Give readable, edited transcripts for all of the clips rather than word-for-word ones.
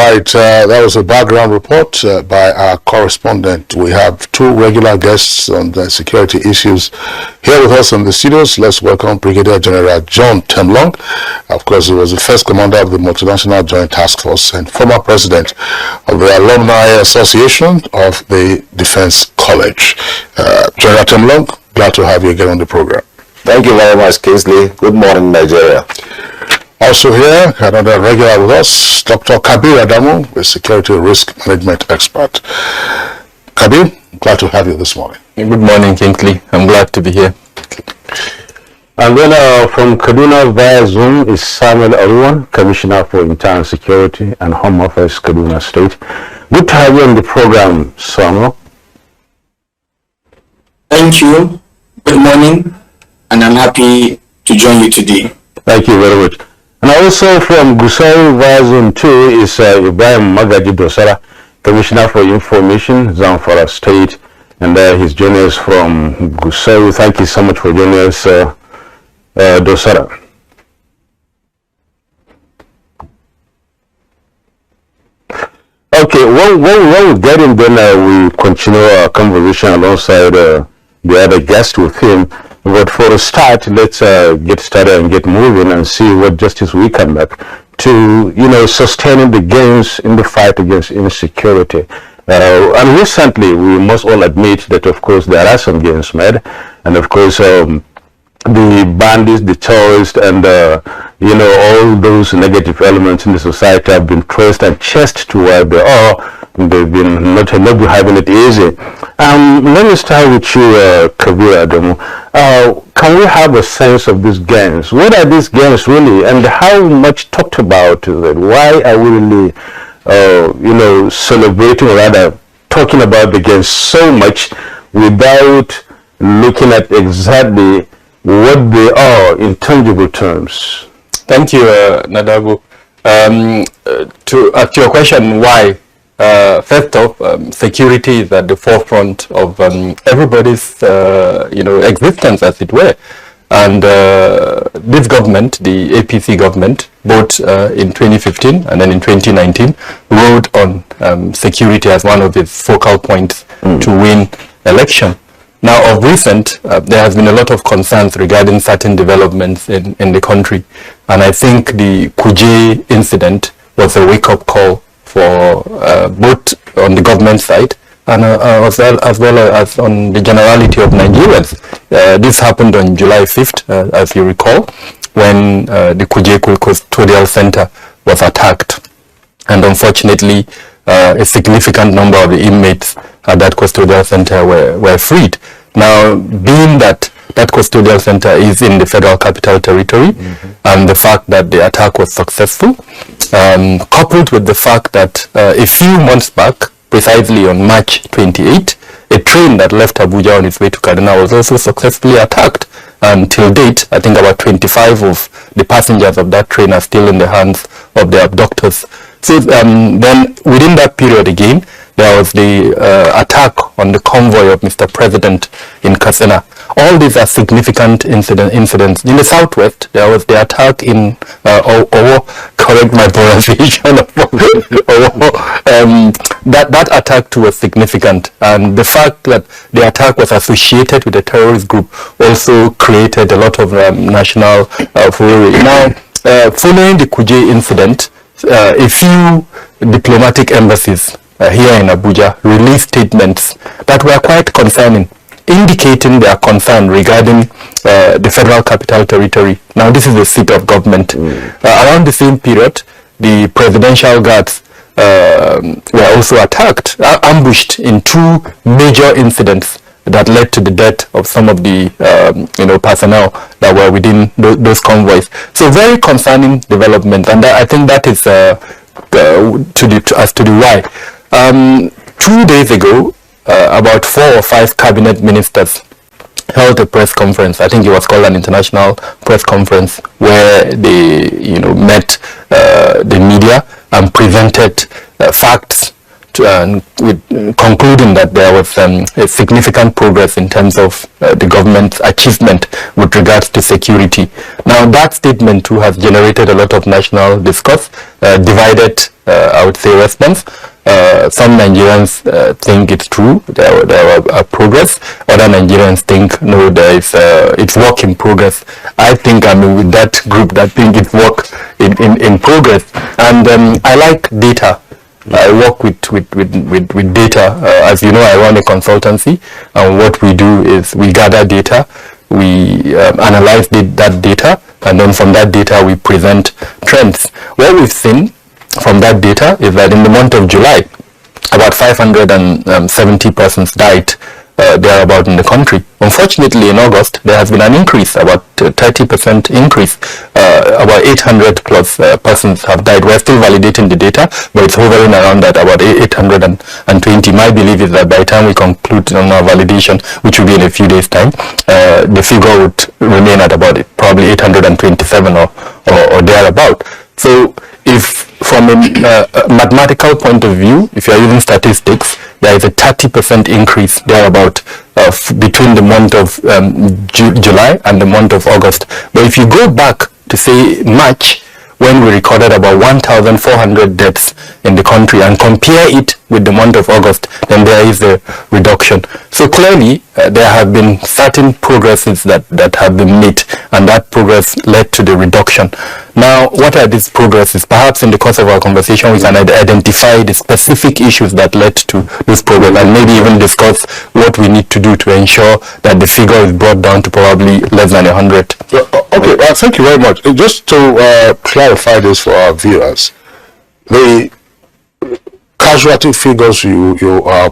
right, that was a background report by our correspondent. We have two regular guests on the security issues here with us in the studios. Let's welcome Brigadier General John Temlong. Of course, he was the first commander of the Multinational Joint Task Force and former president of the Alumni Association of the Defense College. General Temlong, glad to have you again on the program. Thank you very much, Kingsley. Good morning, Nigeria. Also here, another regular with us, Dr. Kabir Adamu, a security risk management expert. Kabir, glad to have you this morning. Good morning, Kingsley. I'm glad to be here. And then from Kaduna via Zoom is Samuel Aruwan, Commissioner for Internal Security and Home Office, Kaduna State. Good to have you on the program, Samuel. Thank you. Good morning, and I'm happy to join you today. Thank you very much. And also from Gusau via Zone 2 is Ibrahim Dosara, Commissioner for Information, Zamfara State, and he's joining us from Gusau. Thank you so much for joining us, Dosara. Okay, when we get in, then we continue our conversation alongside the other guest with him. But for a start, let's get started and get moving and see what justice we can make to, sustaining the gains in the fight against insecurity. And recently, we must all admit that, of course, there are some gains made. And, of course, the bandits, the terrorists, and, all those negative elements in the society have been traced and chased to where they are. They've been not having it easy. Let me start with you, Kabir Adamu. Can we have a sense of these gains? What are these gains really, and how much talked about it? Why are we really, celebrating, or rather talking about the gains so much without looking at exactly what they are in tangible terms? Thank you, Nadabu. To your question, why? First off, security is at the forefront of everybody's, existence, as it were. And this government, the APC government, both in 2015 and then in 2019, wrote on security as one of its focal points to win election. Now, of recent, there has been a lot of concerns regarding certain developments in the country. And I think the Kuje incident was a wake-up call for both on the government side and as well as on the generality of Nigerians. This happened on July 5th, as you recall, when the Kuje Custodial Center was attacked. And unfortunately, a significant number of the inmates at that custodial center were freed. Now, being that custodial center is in the Federal Capital Territory, and the fact that the attack was successful, coupled with the fact that a few months back, precisely on March 28, a train that left Abuja on its way to Kaduna was also successfully attacked. Till date, I think about 25 of the passengers of that train are still in the hands of the abductors. So then within that period again, there was the attack on the convoy of Mr. President in Katsina. All these are significant incidents. In the southwest, there was the attack in Owo, correct my pronunciation, that attack too was significant. And the fact that the attack was associated with a terrorist group also created a lot of national furore. Now, following the Kuje incident, a few diplomatic embassies here in Abuja released statements that were quite concerning, indicating their concern regarding the Federal Capital Territory. Now, this is the seat of government. Around the same period, the presidential guards were also attacked, ambushed in two major incidents that led to the death of some of the personnel that were within those convoys. So very concerning development, and I think that is as to the why. 2 days ago, about 4 or 5 cabinet ministers held a press conference. I think it was called an international press conference, where they met the media and presented facts concluding that there was a significant progress in terms of the government's achievement with regards to security. Now, that statement too has generated a lot of national discourse, divided I would say, response. Some Nigerians think it's true, there were progress. Other Nigerians think, no, it's work in progress. I think I'm with that group that think it's work in progress. And I like data. I work with data. As you know, I run a consultancy, and what we do is we gather data, we analyze that data, and then from that data we present trends. What we've seen from that data is that in the month of July, about 570 persons died thereabout in the country. Unfortunately, in August, there has been an increase, about 30% increase. About 800 plus persons have died. We're still validating the data, but it's hovering around that, about 820. My belief is that by the time we conclude on our validation, which will be in a few days' time, the figure would remain at about probably 827 or thereabout. So if from a mathematical point of view, if you are using statistics, there is a 30% increase thereabout between the month of July and the month of August. But if you go back to say March, when we recorded about 1,400 deaths in the country, and compare it with the month of August, then there is a reduction. So clearly, there have been certain progresses that have been made, and that progress led to the reduction. Now, what are these progresses? Perhaps in the course of our conversation, we can identify the specific issues that led to this progress, and maybe even discuss what we need to do to ensure that the figure is brought down to probably less than 100. Okay, thank you very much. Just to clarify this for our viewers, the casualty figures you are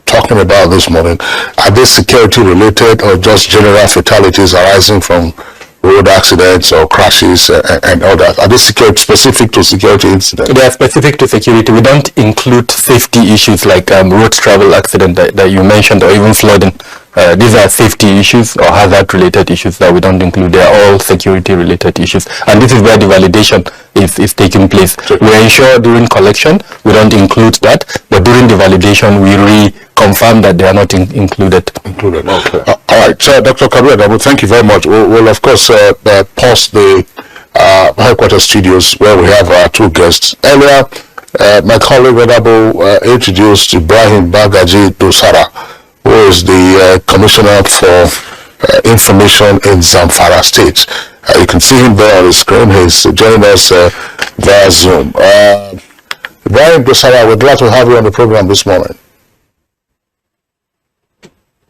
talking about this morning, are they security related or just general fatalities arising from road accidents or crashes and all that? Are they specific to security incidents? They are specific to security. We don't include safety issues like road travel accident that you mentioned, or even flooding. These are safety issues or hazard related issues that we don't include. They are all security related issues, and this is where the validation is taking place. We ensure during collection we don't include that, but during the validation we reconfirm that they are not included. Okay. All right, so Dr. Kabir Adamu, thank you very much. We'll of course pause the headquarters studios where we have our two guests. Earlier, my colleague Adamu introduced Ibrahim Dosara, who is the Commissioner for Information in Zamfara State. You can see him there on the screen. He's joining us via Zoom. Ibrahim Dosara, we're glad to have you on the program this morning.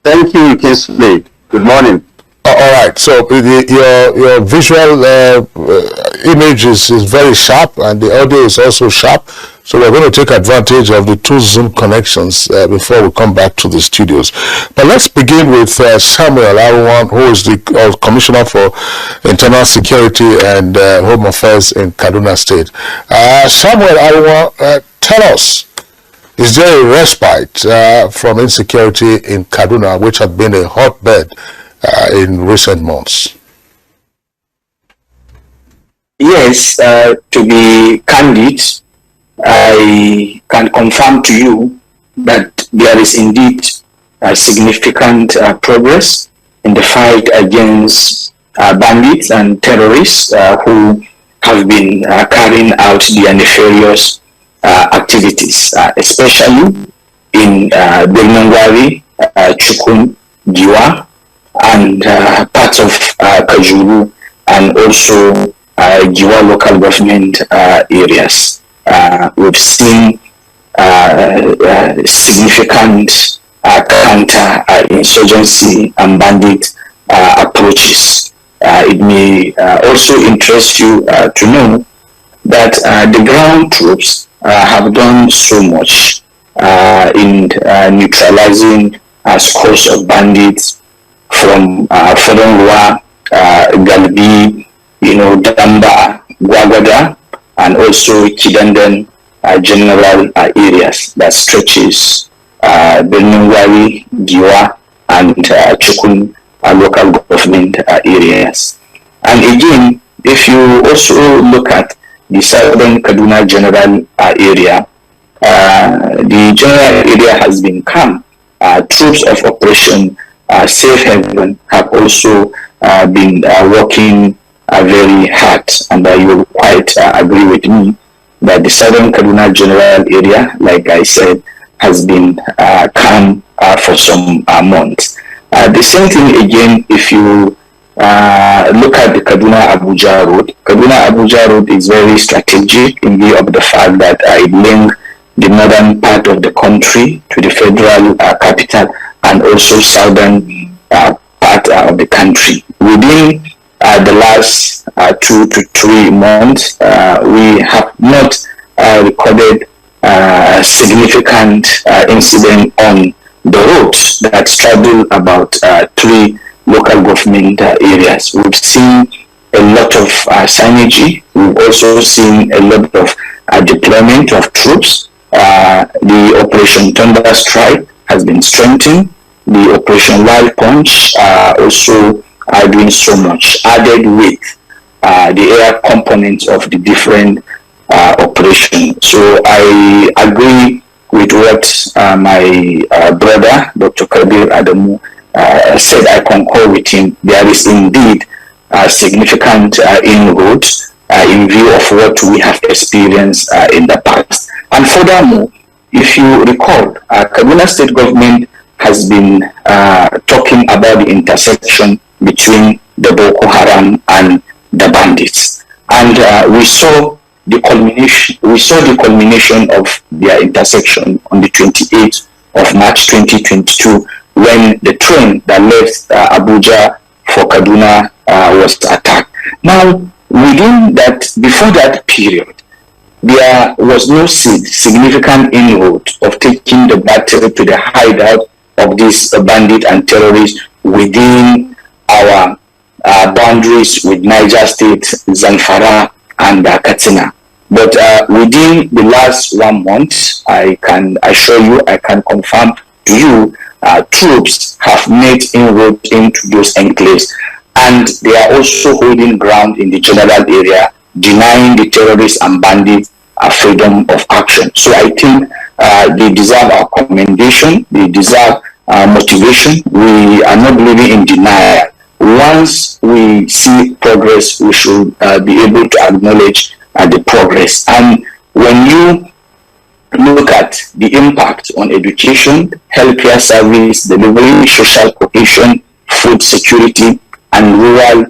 Thank you, Kingsley. Good morning. All right, so your visual image is very sharp, and the audio is also sharp. So we're going to take advantage of the two Zoom connections before we come back to the studios. But let's begin with Samuel Aruwan, who is the Commissioner for Internal Security and Home Affairs in Kaduna State. Samuel Aruwan, tell us, is there a respite from insecurity in Kaduna, which has been a hotbed in recent months? Yes, to be candid, I can confirm to you that there is indeed a significant progress in the fight against bandits and terrorists who have been carrying out their nefarious activities, especially in Birnangwari, Chukun, Giwa, and parts of Kajuru, and also Giwa local government areas. We've seen significant counter-insurgency and bandit approaches. It may also interest you to know that the ground troops have done so much in neutralizing scores of bandits from Fodonwa, Galbi, Damba, Gwagwada, and also Kidandan general areas that stretches Birnangwari, Giwa, and Chukun local government areas. And again, if you also look at the southern Kaduna general area, the general area has been calm. Troops of Operation Safe Haven have also been working very hard, and you will quite agree with me that the southern Kaduna general area, like I said, has been calm for some months. The same thing again, if you look at the Kaduna-Abuja road. Kaduna-Abuja road is very strategic in view of the fact that it links the northern part of the country to the federal capital and also southern part of the country. Within the last 2 to 3 months, we have not recorded significant incident on the roads that straddle about 3 local government areas. We've seen a lot of synergy. We've also seen a lot of deployment of troops. The Operation Thunder Strike has been strengthened. The Operation Wild Punch also are doing so much, added with the air components of the different operations. So I agree with what my brother, Dr. Kabir Adamu, said. I concur with him. There is indeed significant inroads in view of what we have experienced in the past. And furthermore, if you recall, Kaduna State government has been talking about the intersection between the Boko Haram and the bandits, and we saw the culmination of their intersection on the 28th of March 2022, when the train that left Abuja for Kaduna was attacked. Now, within that, before that period, there was no significant inroad of taking the battle to the hideout of these bandits and terrorists within our boundaries with Niger State, Zamfara, and Katsina. But within the last 1 month, I can assure you, I can confirm to you, troops have made inroads into those enclaves, and they are also holding ground in the general area, denying the terrorists and bandits freedom of action. So I think they deserve our commendation, they deserve motivation. We are not living in denial. Once we see progress, we should be able to acknowledge the progress. And when you look at the impact on education, healthcare service delivery, social cohesion, food security, and rural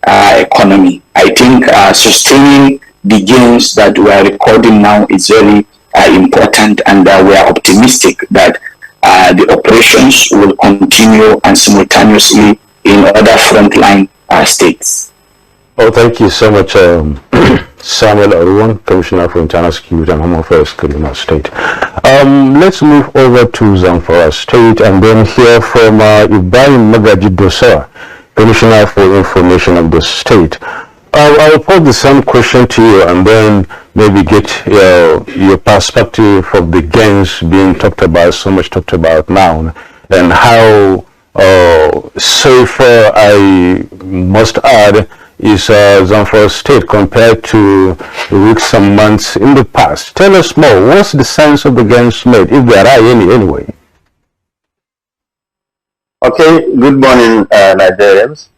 economy, I think sustaining the gains that we are recording now is very important, and we are optimistic that the operations will continue and simultaneously in other frontline states. Oh, thank you so much, Samuel Aruwan, Commissioner for Internal Security and Home Affairs, Kaduna State. Let's move over to Zamfara State and then hear from Ibrahim Dosara, Commissioner for Information of the state. I'll pose the same question to you and then maybe get your perspective of the gains being talked about, so much talked about now, and how so far, I must add, is Zamfara State compared to weeks and months in the past. Tell us more. What's the sense of the gains made, if there are any anyway? Okay, good morning, Nigerians.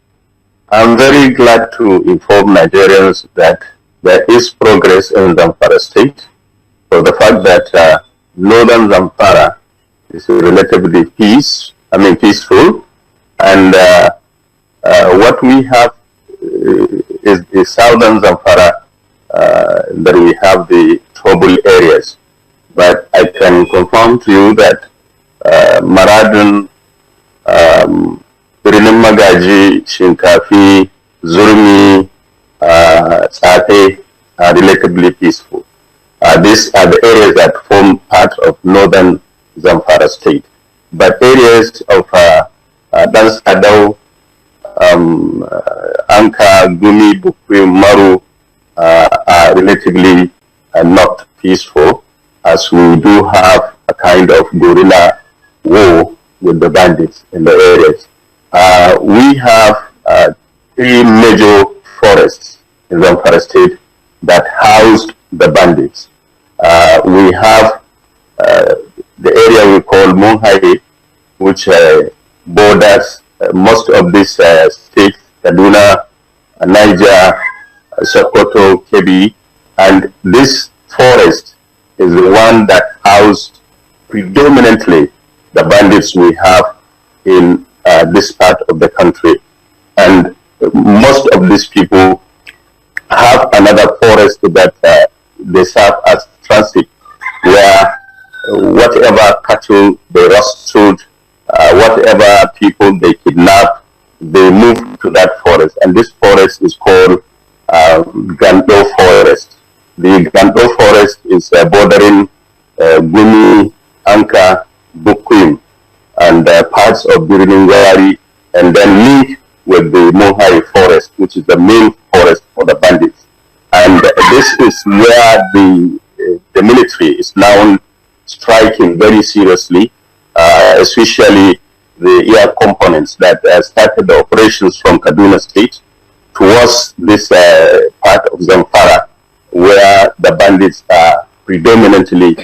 I'm very glad to inform Nigerians that there is progress in Zamfara State, for the fact that northern Zamfara is relatively peaceful, and what we have is the southern Zamfara, that we have the trouble areas. But I can confirm to you that Maradun, Birnin Magaji, Shinkafi, Zurmi, Sate are relatively peaceful. These are the areas that form part of northern Zamfara State. But areas of Dans Adau, Anka, Gumi, Bukwi, Maru are relatively not peaceful, as we do have a kind of guerrilla war with the bandits in the areas. We have 3 major forests in Zamfara State that housed the bandits. We have the area we call Munhai, which borders most of these states, Kaduna, Niger, Sokoto, Kebbi, and this forest is the one that housed predominantly the bandits we have in this part of the country. And most of these people have another forest that they serve as transit, where whatever cattle they rustled, whatever people they kidnap, they move to that forest. And this forest is called Gando Forest. The Gando Forest is bordering Gumi, Anka, Bukwim, and parts of Biriningwari, and then link with the Mohai Forest, which is the main forest for the bandits. And this is where the military is now striking very seriously, especially the air components that started the operations from Kaduna State towards this part of Zamfara, where the bandits are predominantly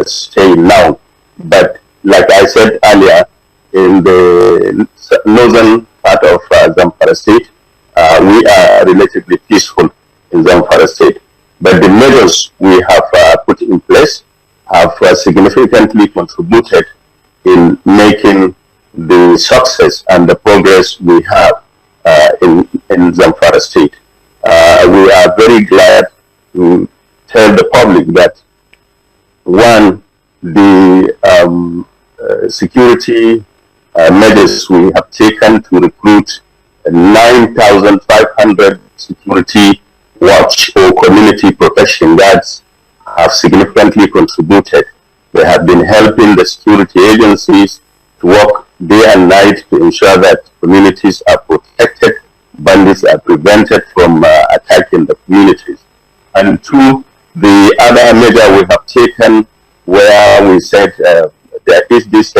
staying now. But like I said earlier, in the northern part of Zamfara State, we are relatively peaceful in Zamfara State. But the measures we have put in place have significantly contributed in making the success and the progress we have in Zamfara State. We are very glad to tell the public that, one, the security measures we have taken to recruit 9,500 security watch or community protection guards have significantly contributed. They have been helping the security agencies to work day and night to ensure that communities are protected, bandits are prevented from attacking the communities. And two, the other measure we have taken, where we said there is this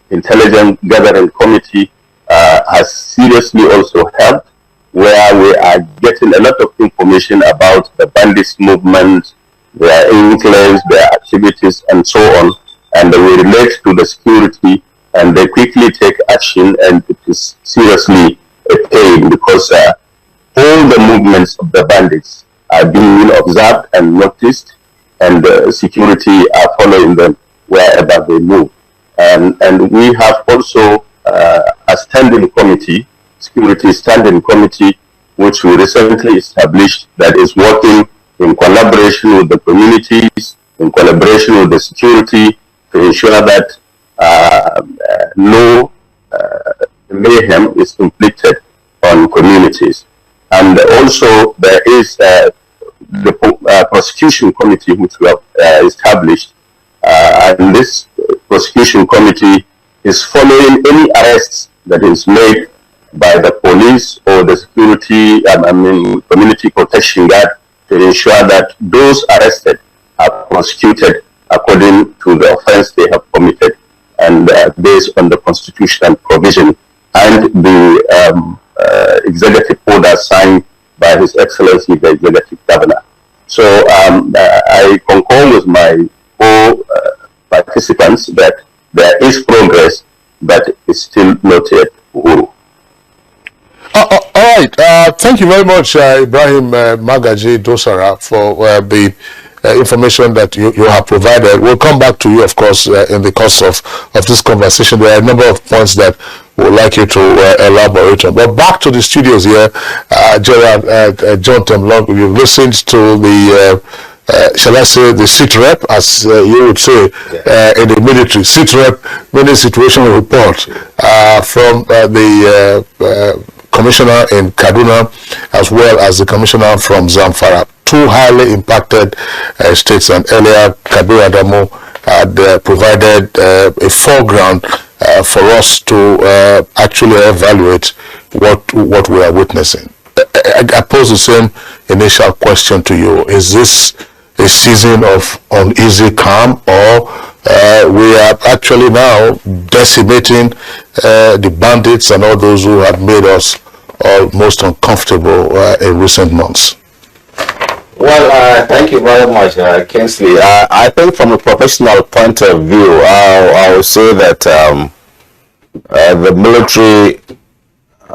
intelligence gathering committee has seriously also helped, where we are getting a lot of information about the bandits movement, their influence, their activities, and so on, and we relate to the security, and they quickly take action, and it is seriously a pain because all the movements of the bandits are being observed and noticed, and security are following them wherever they move. And we have also a standing committee, security standing committee, which we recently established, that is working in collaboration with the communities, in collaboration with the security, to ensure that no mayhem is inflicted on communities. And also there is the prosecution committee which we have established, and this prosecution committee is following any arrests that is made by the police or the security, community protection guard, to ensure that those arrested are prosecuted according to the offense they have committed, and based on the constitutional provision and the executive order signed by His Excellency the Executive Governor. So I concur with my participants that there is progress, but it's still not yet Uhuru. All right. Thank you very much, Ibrahim Dosara, for the information that you have provided. We'll come back to you, of course, in the course of this conversation. There are a number of points that we would like you to elaborate on. But back to the studios here, Gerald, John Temlong, you've listened to the shall I say, the sit rep, as you would say, in the military. Sit rep, meaning situational report from the commissioner in Kaduna, as well as the commissioner from Zamfara. Two highly impacted states, and earlier Kabir Adamu had provided a foreground for us to actually evaluate what we are witnessing. I pose the same initial question to you. Is this a season of uneasy calm, or we are actually now decimating the bandits and all those who have made us almost uncomfortable in recent months? Well, thank you very much, Kingsley. I think from a professional point of view, I will say that the military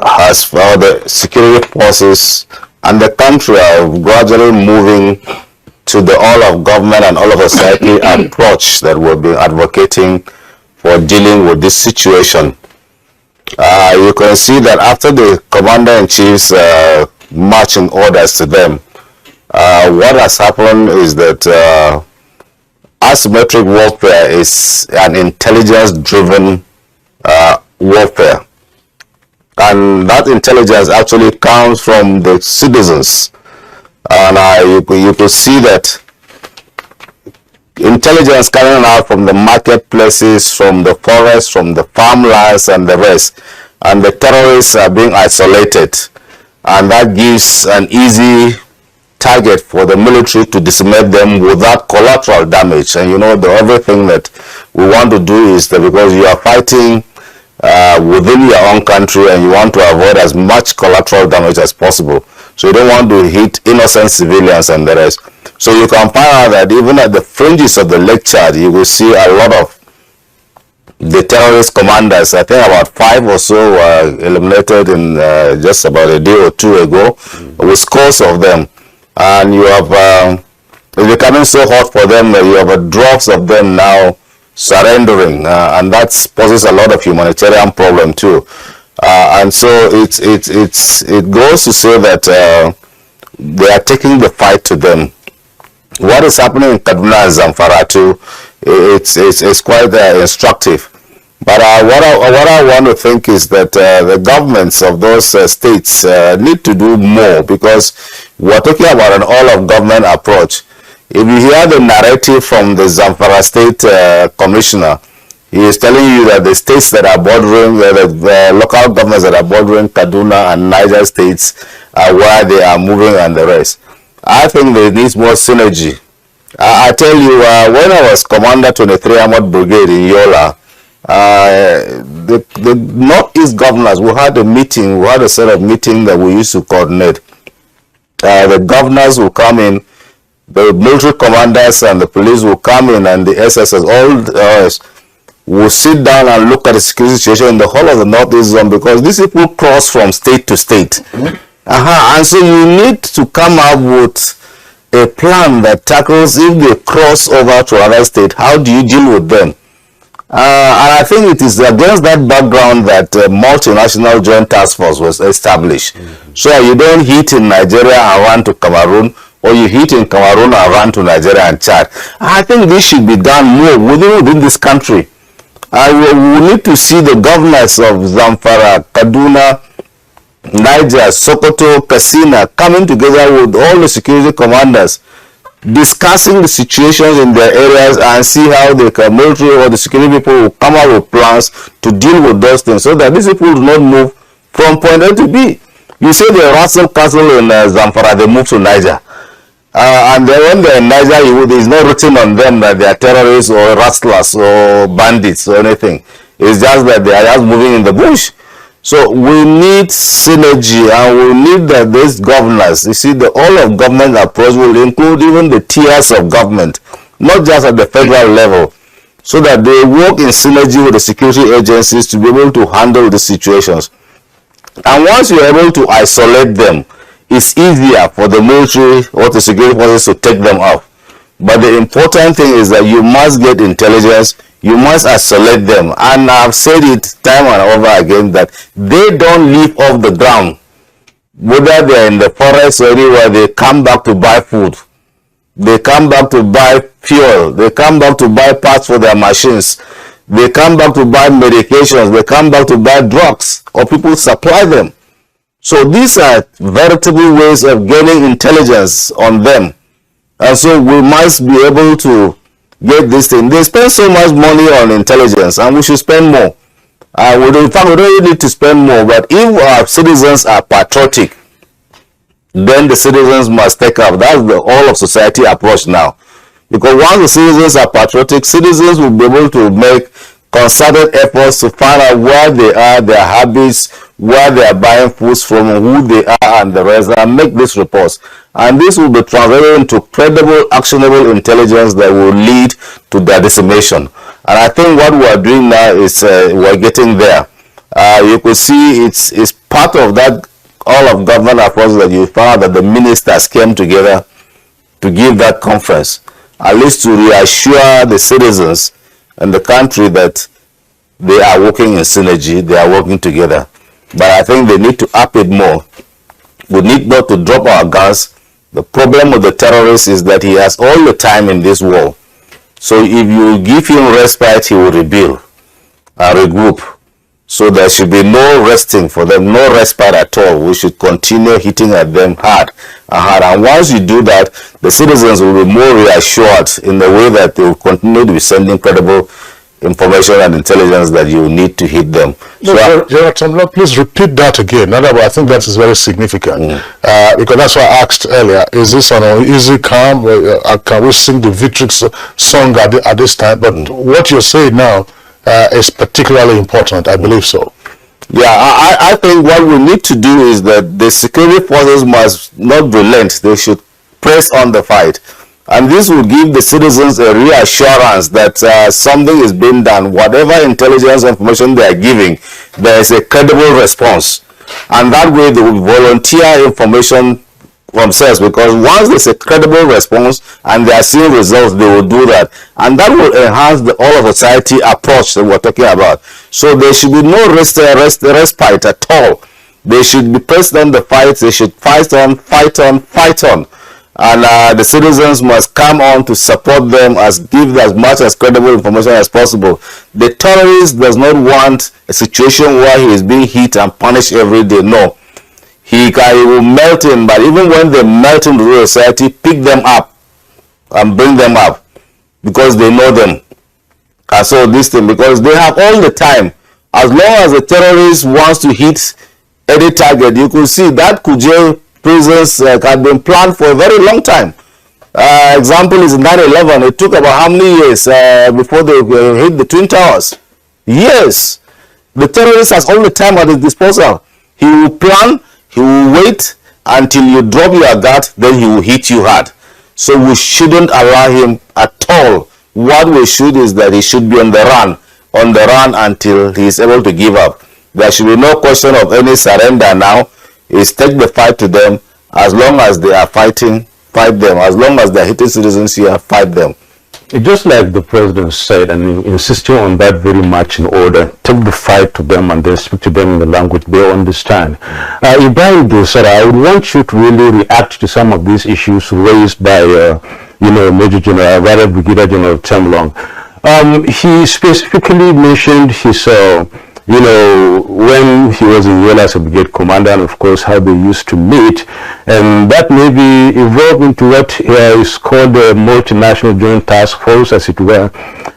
has, the security forces and the country are gradually moving to the all of government and all of society approach that we've been advocating for dealing with this situation. You can see that after the commander-in-chief's marching orders to them, what has happened is that asymmetric warfare is an intelligence-driven warfare, and that intelligence actually comes from the citizens. And you could see that intelligence coming out from the marketplaces, from the forests, from the farmlands and the rest, and the terrorists are being isolated, and that gives an easy target for the military to decimate them without collateral damage. And you know, the other thing that we want to do is that because you are fighting within your own country and you want to avoid as much collateral damage as possible, so you don't want to hit innocent civilians and the rest. So you can find out that even at the fringes of the Lake Chad, you will see a lot of the terrorist commanders. I think about 5 or so were eliminated in just about a day or two ago, with scores of them. And you have, it's becoming so hot for them that you have drops of them now surrendering, and that poses a lot of humanitarian problem too. And so it goes to say that they are taking the fight to them. What is happening in Kaduna and Zamfara too, it's quite instructive. But what I want to think is that the governments of those states need to do more, because we're talking about an all-of-government approach. If you hear the narrative from the Zamfara State commissioner, he is telling you that the states that are bordering, the local governments that are bordering Kaduna and Niger States are where they are moving and the rest. I think there needs more synergy. I tell you, when I was Commander 23 Armored Brigade in Yola, the Northeast governors, we had a meeting, we had a set of meetings that we used to coordinate. The governors will come in, the military commanders and the police will come in, and the SSS, all will sit down and look at the security situation in the whole of the Northeast zone, because these people cross from state to state. And so you need to come up with a plan that tackles, if they cross over to another state, how do you deal with them? And I think it is against that background that multinational joint task force was established. So you don't hit in Nigeria and run to Cameroon, or you hit in Cameroon and run to Nigeria and Chad. I think this should be done more within this country. We need to see the governors of Zamfara, Kaduna, Niger, Sokoto, Katsina coming together with all the security commanders, discussing the situations in their areas, and see how the military or the security people will come up with plans to deal with those things, so that these people do not move from point A to B. You say the Russell Castle in Zamfara, they move to Niger. And then when they're in Niger, it's not written on them that they are terrorists or rustlers or bandits or anything. It's just that they are just moving in the bush. So we need synergy, and we need that these governors, you see, the all of government approach will include even the tiers of government, not just at the federal level, so that they work in synergy with the security agencies to be able to handle the situations. And once you're able to isolate them, it's easier for the military or the security forces to take them off. But the important thing is that you must get intelligence, you must isolate them. And I've said it time and over again that they don't leave off the ground. Whether they're in the forest or anywhere, they come back to buy food. They come back to buy fuel. They come back to buy parts for their machines. They come back to buy medications. They come back to buy drugs, or people supply them. So these are veritable ways of gaining intelligence on them. And so we must be able to get this thing. They spend so much money on intelligence, and we should spend more. In fact, we don't really need to spend more, but if our citizens are patriotic, then the citizens must take up. That's the all of society approach now. Because once the citizens are patriotic, citizens will be able to make concerted efforts to find out where they are, their habits, where they are buying foods from, who they are, and the rest, and make these reports. And this will be translated into credible, actionable intelligence that will lead to their decimation. And I think what we are doing now is we're getting there. You could see it's part of that all of government approach that you found that the ministers came together to give that conference, at least to reassure the citizens and the country that they are working in synergy, they are working together. But I think they need to up it more. We need not to drop our guns. The problem with the terrorist is that he has all the time in this war. So if you give him respite, he will rebuild and regroup. So there should be no resting for them, no respite at all. We should continue hitting at them hard and hard. And once you do that, the citizens will be more reassured in the way that they will continue to be sending credible information and intelligence that you need to hit them. No, so, General Temlong, please repeat that again. I think that is very significant because that's why I asked earlier, is this an easy calm? Can we sing the victory song at this time? But what you're saying now is particularly important. I believe so. Yeah, I think what we need to do is that the security forces must not relent. They should press on the fight. And this will give the citizens a reassurance that something is being done. Whatever intelligence information they are giving, there is a credible response. And that way they will volunteer information themselves, because once there's a credible response and they are seeing results, they will do that. And that will enhance the all of society approach that we're talking about. So there should be no respite at all. They should be pressed on the fight. They should fight on, fight on, fight on. And the citizens must come on to support them, give as much as credible information as possible. The terrorist does not want a situation where he is being hit and punished every day. No. He will melt in, but even when they melt into the society, pick them up and bring them up because they know them. And so this thing, because they have all the time. As long as the terrorist wants to hit any target, you could see that Kuje prisons had been planned for a very long time. Example is 9/11. It took about how many years before they hit the Twin Towers? Years. The terrorist has all the time at his disposal. He will plan, he will wait until you drop your guard, then he will hit you hard. So we shouldn't allow him at all. What we should is that he should be on the run until he is able to give up. There should be no question of any surrender now. Is take the fight to them. As long as they are fighting, fight them. As long as they are hitting citizens here, fight them. Just like the president said, and insisting on that very much in order, take the fight to them and then speak to them in the language they understand. Ibrahim Dosara, I would want you to really react to some of these issues raised by, Major General, rather Brigadier General Temlong. He specifically mentioned his, when he was in Yola as a brigade commander, and of course how they used to meet, and that maybe evolved into what is called the multinational joint task force, as it were.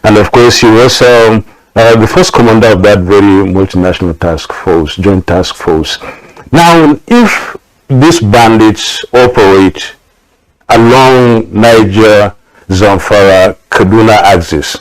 And of course he was the first commander of that very multinational task force, joint task force. Now, if these bandits operate along Niger, Zamfara, Kaduna axis,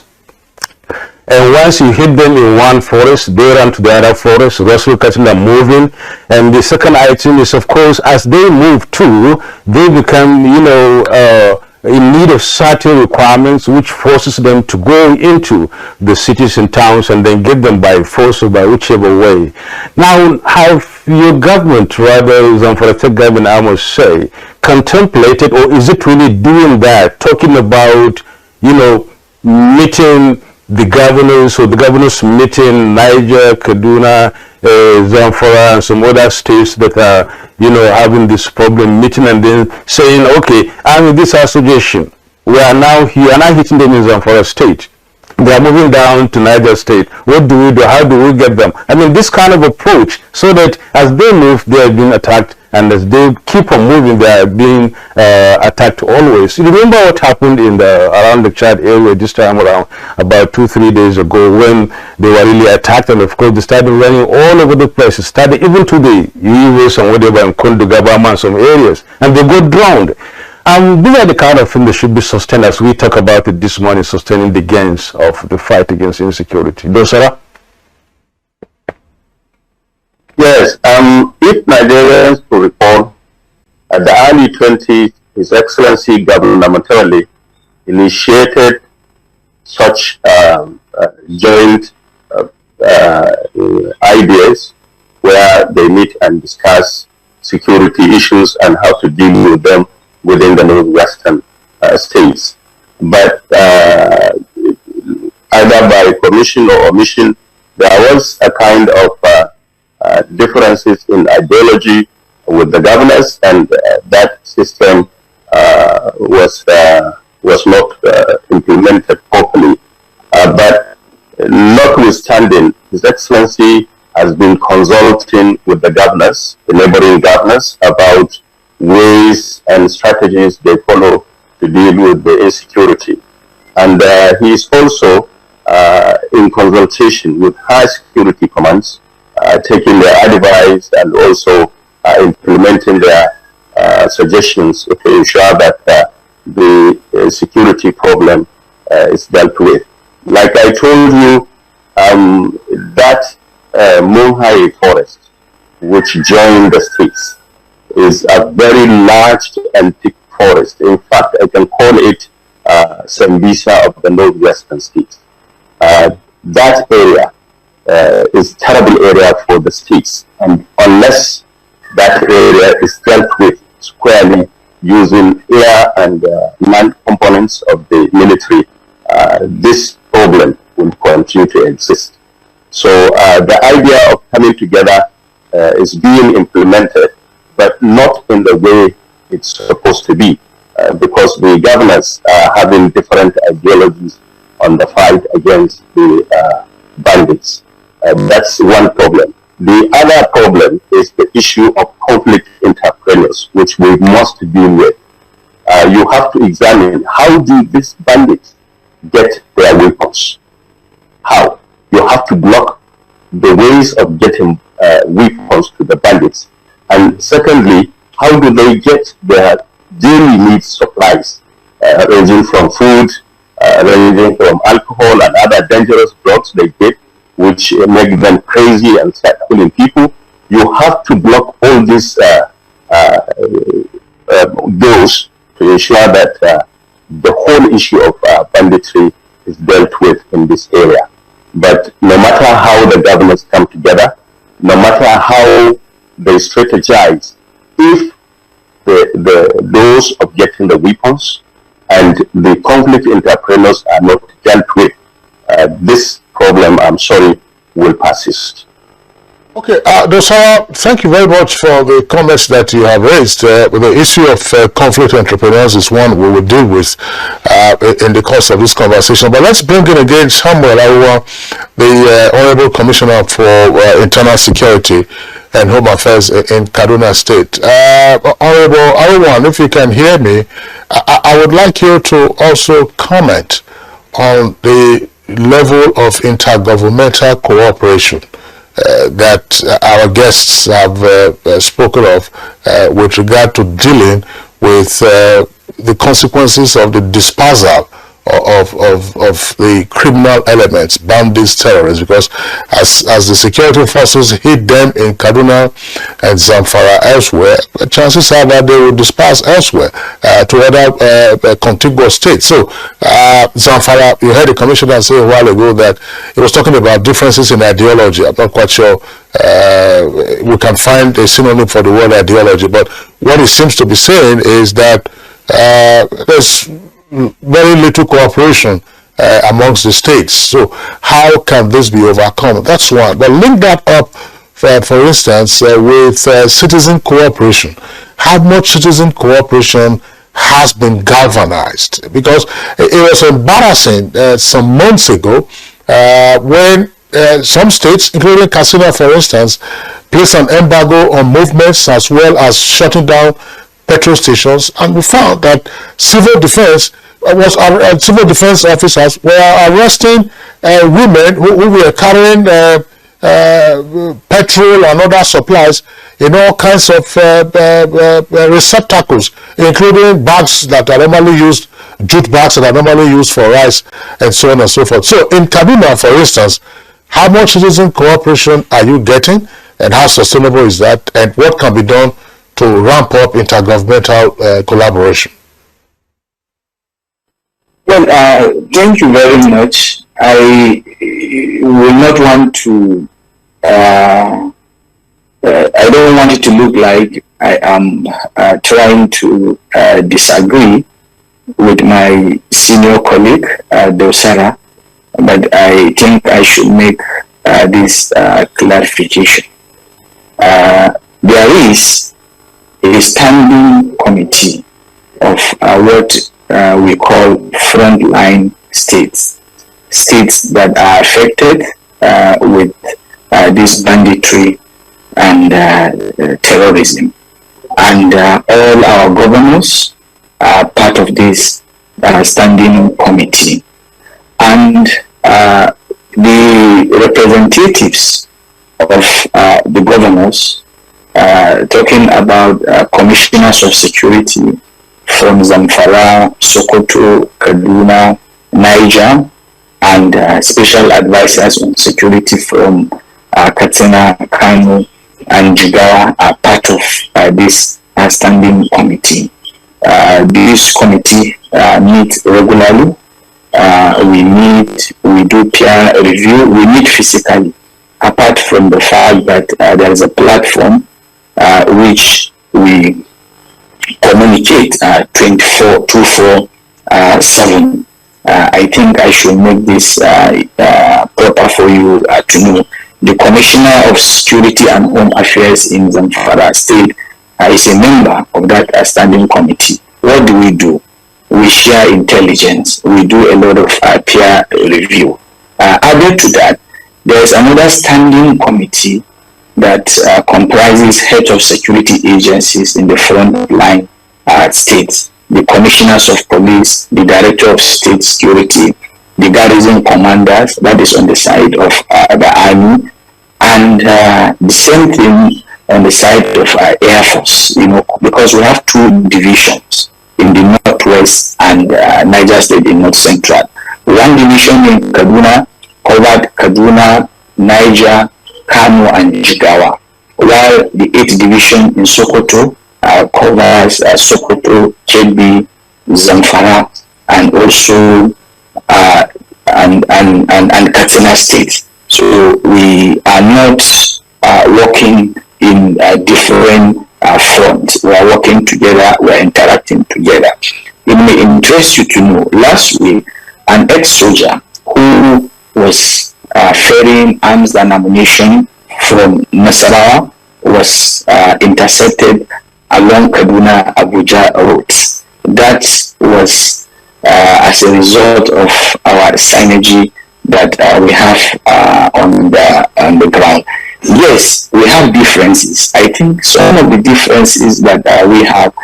and once you hit them in one forest, they run to the other forest, wrestle cattle are moving. And the second item is, of course, as they move too, they become, in need of certain requirements, which forces them to go into the cities and towns and then get them by force or by whichever way. Now, have your government, rather Zamfara State government, I must say, contemplated, or is it really doing that, talking about, meeting the governors, or the governors meeting Niger, Kaduna, Zamfara, and some other states that are, having this problem, meeting and then saying, okay, I'm in this association. We are now here, and I'm hitting them in Zamfara State. They are moving down to Niger State. What do we do? How do we get them? I mean, this kind of approach, so that as they move, they are being attacked, and as they keep on moving, they are being attacked always. You remember what happened around the Chad area this time around, about 2-3 days ago, when they were really attacked, and of course they started running all over the place. It started even to the Uwes and whatever, and Kundugabama and some areas, and they got drowned. These are the kind of things that should be sustained, as we talk about it this morning, sustaining the gains of the fight against insecurity. Dosara? Yes, if Nigerians to recall, at the early 20s, His Excellency governmentarily initiated such joint ideas where they meet and discuss security issues and how to deal with them within the Northwestern states. But either by commission or omission, there was a kind of differences in ideology with the governors, and that system was not implemented properly. But notwithstanding, His Excellency has been consulting with the governors, the neighboring governors, about ways and strategies they follow to deal with the insecurity. And he is also in consultation with high security commands, taking their advice and also implementing their suggestions to ensure that the security problem is dealt with. Like I told you, that Munhai forest, which joined the states, is a very large and thick forest. In fact, I can call it Sambisa of the northwestern states. That area is a terrible area for the states, and unless that area is dealt with squarely using air and land components of the military, this problem will continue to exist. So the idea of coming together is being implemented, but not in the way it's supposed to be, because the governors are having different ideologies on the fight against the bandits. That's one problem. The other problem is the issue of conflict entrepreneurs, which we must deal with. You have to examine, how do these bandits get their weapons? How? You have to block the ways of getting weapons to the bandits. And secondly, how do they get their daily needs supplies, ranging from food, ranging from alcohol and other dangerous drugs they get, which make them crazy and start killing people. You have to block all these doors to ensure that the whole issue of banditry is dealt with in this area. But no matter how the governments come together, no matter how they strategize, if the doors of getting the weapons and the conflict entrepreneurs are not dealt with, this problem, I'm sorry, will persist. Okay, Dosara, thank you very much for the comments that you have raised. The issue of conflict entrepreneurs is one we will deal with in the course of this conversation. But let's bring in again Samuel Aruwan, the Honorable Commissioner for Internal Security and Home Affairs in Kaduna State. Honorable Aruwan, if you can hear me, I would like you to also comment on the level of intergovernmental cooperation that our guests have spoken of with regard to dealing with the consequences of the dispersal of the criminal elements, bandits, terrorists, because as the security forces hit them in Kaduna and Zamfara elsewhere, chances are that they will disperse elsewhere to other contiguous states. So Zamfara, you heard the commissioner say a while ago that he was talking about differences in ideology. I'm not quite sure we can find a synonym for the word ideology, but what he seems to be saying is that there's very little cooperation amongst the states. So how can this be overcome? That's one. But link that up, for instance, with citizen cooperation. How much citizen cooperation has been galvanized? Because it was embarrassing some months ago when some states, including Katsina, for instance, placed an embargo on movements as well as shutting down petrol stations, and we found that civil defense officers were arresting women who were carrying petrol and other supplies in all kinds of receptacles, including bags that are normally used, jute bags that are normally used for rice, and so on and so forth. So in Kaduna, for instance, how much citizen cooperation are you getting, and how sustainable is that, and what can be done to ramp up intergovernmental collaboration? Well, thank you very much. I will not want to, I don't want it to look like I am trying to disagree with my senior colleague, Dosara, but I think I should make this clarification. There is a standing committee of what we call frontline states, states that are affected with this banditry and terrorism. And all our governors are part of this standing committee. And the representatives of the governors, talking about commissioners of security from Zamfara, Sokoto, Kaduna, Niger, and special advisors on security from Katsina, Kano, and Jigawa are part of this standing committee. This committee meets regularly. We do peer review, we meet physically, apart from the fact that there is a platform which we communicate 24/7. I think I should make this proper for you to know. The Commissioner of Security and Home Affairs in Zamfara State is a member of that standing committee. What do? We share intelligence. We do a lot of peer review. Added to that, there is another standing committee that comprises heads of security agencies in the front line states, the commissioners of police, the director of state security, the garrison commanders, that is on the side of the army, and the same thing on the side of Air Force, because we have two divisions in the northwest and Niger State in north central. One division in Kaduna covered Kaduna, Niger, Kano, and Jigawa, while the 8th division in Sokoto covers Sokoto, Kebbi, Zamfara, and also and Kaduna State. So we are not working in different fronts. We are working together. We are interacting together. It may interest you to know. Last week, an ex-soldier who was ferrying arms and ammunition from Nasarawa was intercepted along Kaduna Abuja roads. That was as a result of our synergy that we have on the ground. Yes, we have differences. I think some of the differences that we have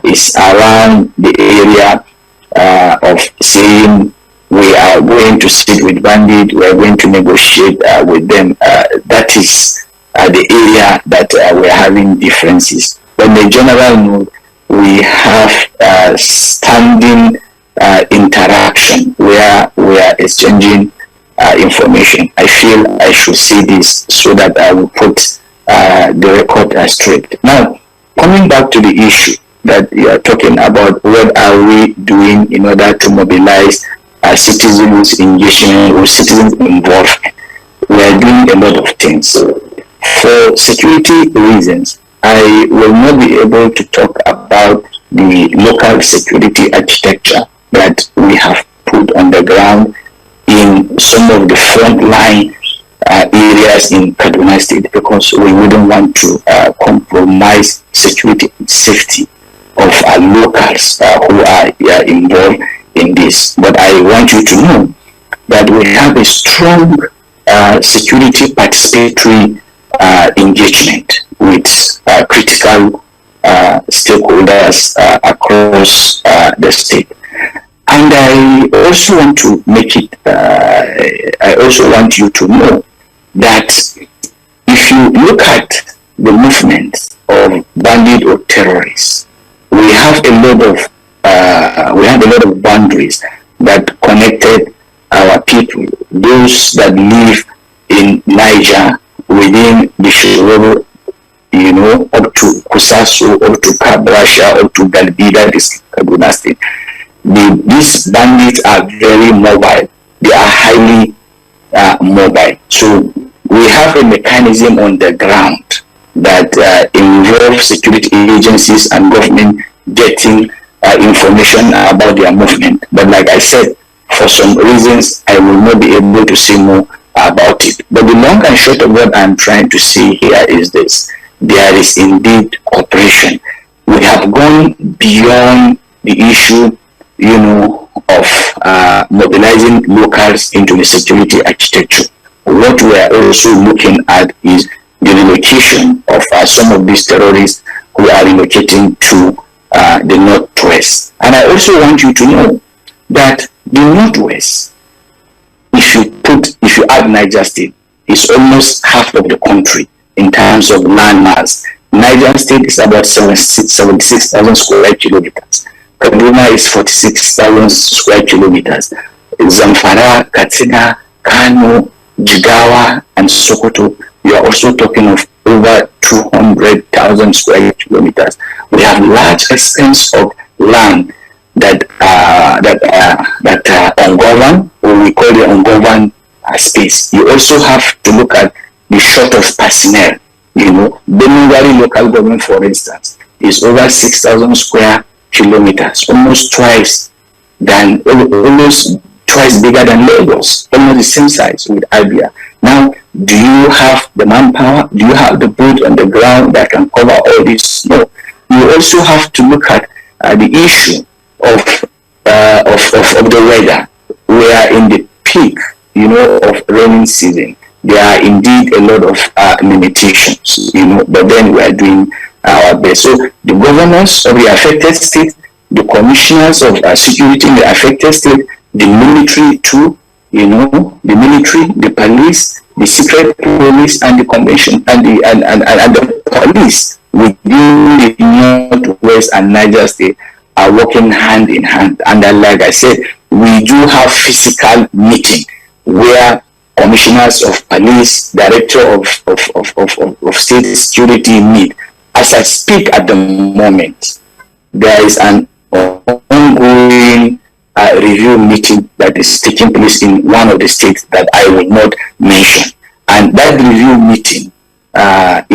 is around the area of saying we are going to sit with bandits, we are going to negotiate with them. That is the area that we are having differences. But in the general note, we have standing interaction where we are exchanging information. I feel I should say this so that I will put the record straight. Now, coming back to the issue that you are talking about, what are we doing in order to mobilize citizens' engagement or citizens' involvement? We are doing a lot of things. For security reasons, I will not be able to talk about the local security architecture that we have put on the ground in some of the frontline areas in Kaduna State, because we wouldn't want to compromise security and safety of our locals who are involved in this. But I want you to know that we have a strong security participatory engagement with critical stakeholders across the state. And I also want to make it, I also want you to know that if you look at the movement of bandit or terrorists, we have a lot of boundaries that connected our people, those that live in Niger within the Shiroro, up to Kusasu, up to Kabrasha, up to Galbida, this Kaduna State. These bandits are very mobile. They are highly mobile. So we have a mechanism on the ground that involves security agencies and government getting information about their movement. But like I said, for some reasons, I will not be able to say more about it. But the long and short of what I'm trying to say here is this: there is indeed cooperation. We have gone beyond the issue, of mobilizing locals into the security architecture. What we are also looking at is the relocation of some of these terrorists who are relocating to the northwest. And I also want you to know that the northwest, if you add Niger State, is almost half of the country in terms of land mass. Niger State is about 76,000 square kilometers. Kaduna is 46,000 square kilometers. Zamfara, Katsina, Kano, Jigawa, and Sokoto, you are also talking of over 200,000 square kilometers. We have large extents of land that ungoverned, or we call the ungoverned space. You also have to look at the short of personnel. Benugari local government, for instance, is over 6,000 square kilometers, almost twice bigger than Lagos, almost the same size with Abia. Now, do you have the manpower? Do you have the boots on the ground that can cover all this? No. You also have to look at the issue of the weather. We are in the peak, of rainy season. There are indeed a lot of limitations, but then we are doing our best. So the governors of the affected state, the commissioners of security in the affected state, the military too, the military, the police, the secret police, and the convention, and the police within the northwest and Niger State are working hand in hand. And then, like I said, we do have physical meeting where commissioners of police, director of state security meet. As I speak at the moment, there is an ongoing review meeting that is taking place in one of the states that I will not mention. And that review meeting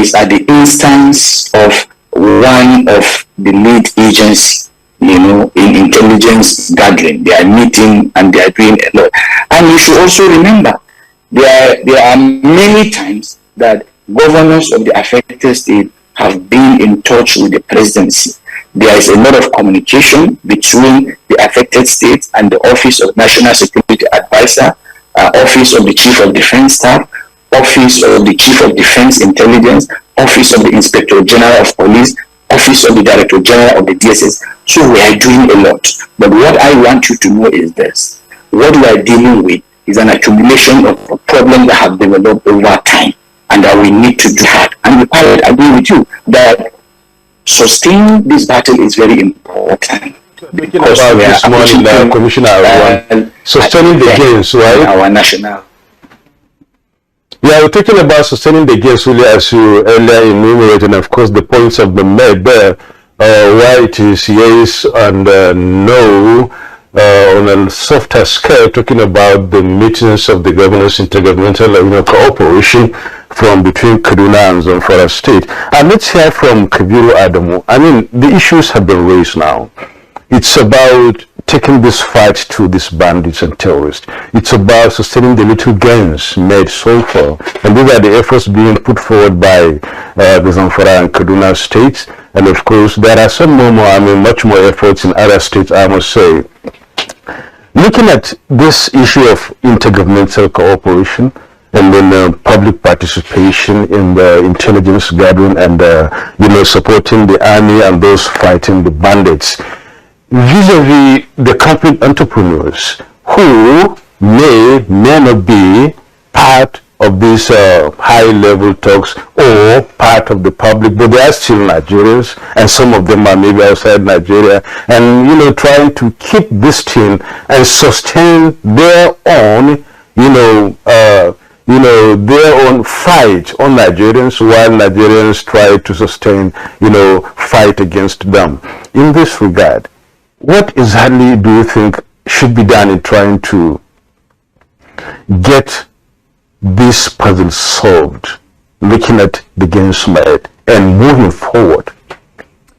is at the instance of one of the lead agencies, in intelligence gathering. They are meeting and they are doing a lot. And you should also remember, there are many times that governors of the affected state have been in touch with the presidency. There is a lot of communication between the affected states and the Office of National Security Advisor, Office of the Chief of Defense Staff, Office of the Chief of Defense Intelligence, Office of the Inspector General of Police, Office of the Director General of the DSS. So we are doing a lot. But what I want you to know is this: what we are dealing with is an accumulation of problems that have developed over time, and that we need to do hard. And I agree with you that sustaining this battle is very important. Speaking about this morning, Commissioner Aruwan, sustaining the gains, right? Our national. Yeah, we're talking about sustaining the gains, really, as you earlier enumerated, and of course the points have been made there. Why it is yes and no. On a softer scale, talking about the meetings of the governors' intergovernmental cooperation from between Kaduna and Zamfara State. And let's hear from Kabir Adamu. I mean, the issues have been raised now. It's about taking this fight to these bandits and terrorists. It's about sustaining the little gains made so far. And these are the efforts being put forward by the Zamfara and Kaduna states. And of course, there are some more, much more efforts in other states, I must say. Looking at this issue of intergovernmental cooperation and then public participation in the intelligence gathering and supporting the army and those fighting the bandits, vis-a-vis the company entrepreneurs who may not be part of these high-level talks or part of the public, but they are still Nigerians, and some of them are maybe outside Nigeria, and trying to keep this thing and sustain their own, their own fight on Nigerians, while Nigerians try to sustain, fight against them. In this regard, what exactly do you think should be done in trying to get this puzzle solved, looking at the gains made and moving forward?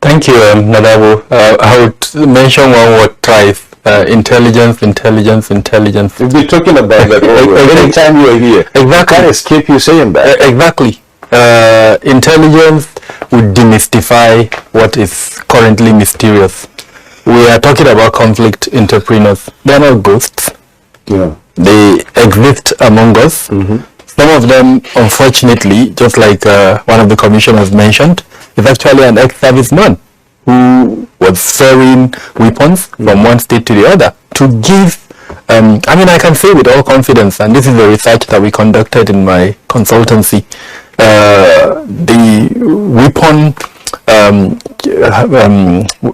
Thank you, Nadabu. I would mention one word twice. Intelligence. We've been talking about that every time you are here. Exactly. I can't escape you saying that. Exactly. Intelligence would demystify what is currently mysterious. We are talking about conflict entrepreneurs. They are not ghosts. Yeah. They exist among us. Mm-hmm. Some of them, unfortunately, just like one of the commissioners mentioned, is actually an ex-serviceman who was ferrying weapons from one state to the other to give, I can say with all confidence, and this is the research that we conducted in my consultancy, the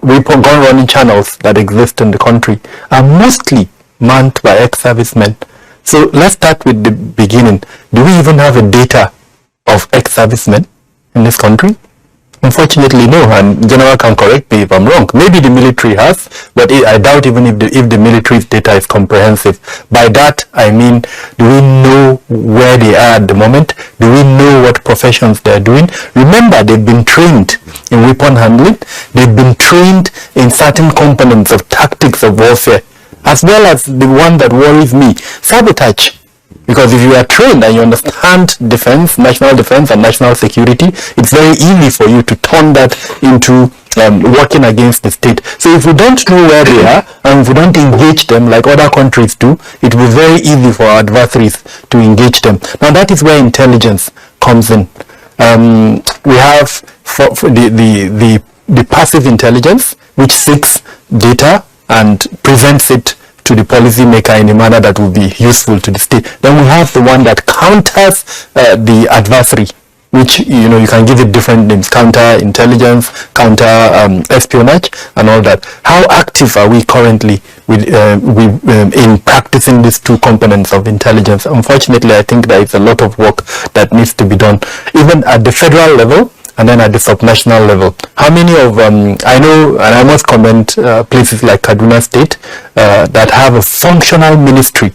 weapon gun running channels that exist in the country are mostly manned by ex-servicemen. So let's start with the beginning. Do we even have a data of ex-servicemen in this country? Unfortunately, no, and General can correct me if I'm wrong. Maybe the military has, but I doubt even if the military's data is comprehensive. By that, I mean, do we know where they are at the moment? Do we know what professions they're doing? Remember, they've been trained in weapon handling. They've been trained in certain components of tactics of warfare, as well as the one that worries me, sabotage. Because if you are trained and you understand defense, national defense and national security, it's very easy for you to turn that into working against the state. So if we don't know where they are and if we don't engage them like other countries do, it will be very easy for our adversaries to engage them. Now that is where intelligence comes in. We have for the passive intelligence, which seeks data and presents it to the policymaker in a manner that will be useful to the state. Then we have the one that counters the adversary, which you can give it different names: counter intelligence, counter espionage, and all that. How active are we currently in practicing these two components of intelligence? Unfortunately, I think there is a lot of work that needs to be done, even at the federal level and then at the subnational level. How many of, I know, and I must comment, places like Kaduna State that have a functional ministry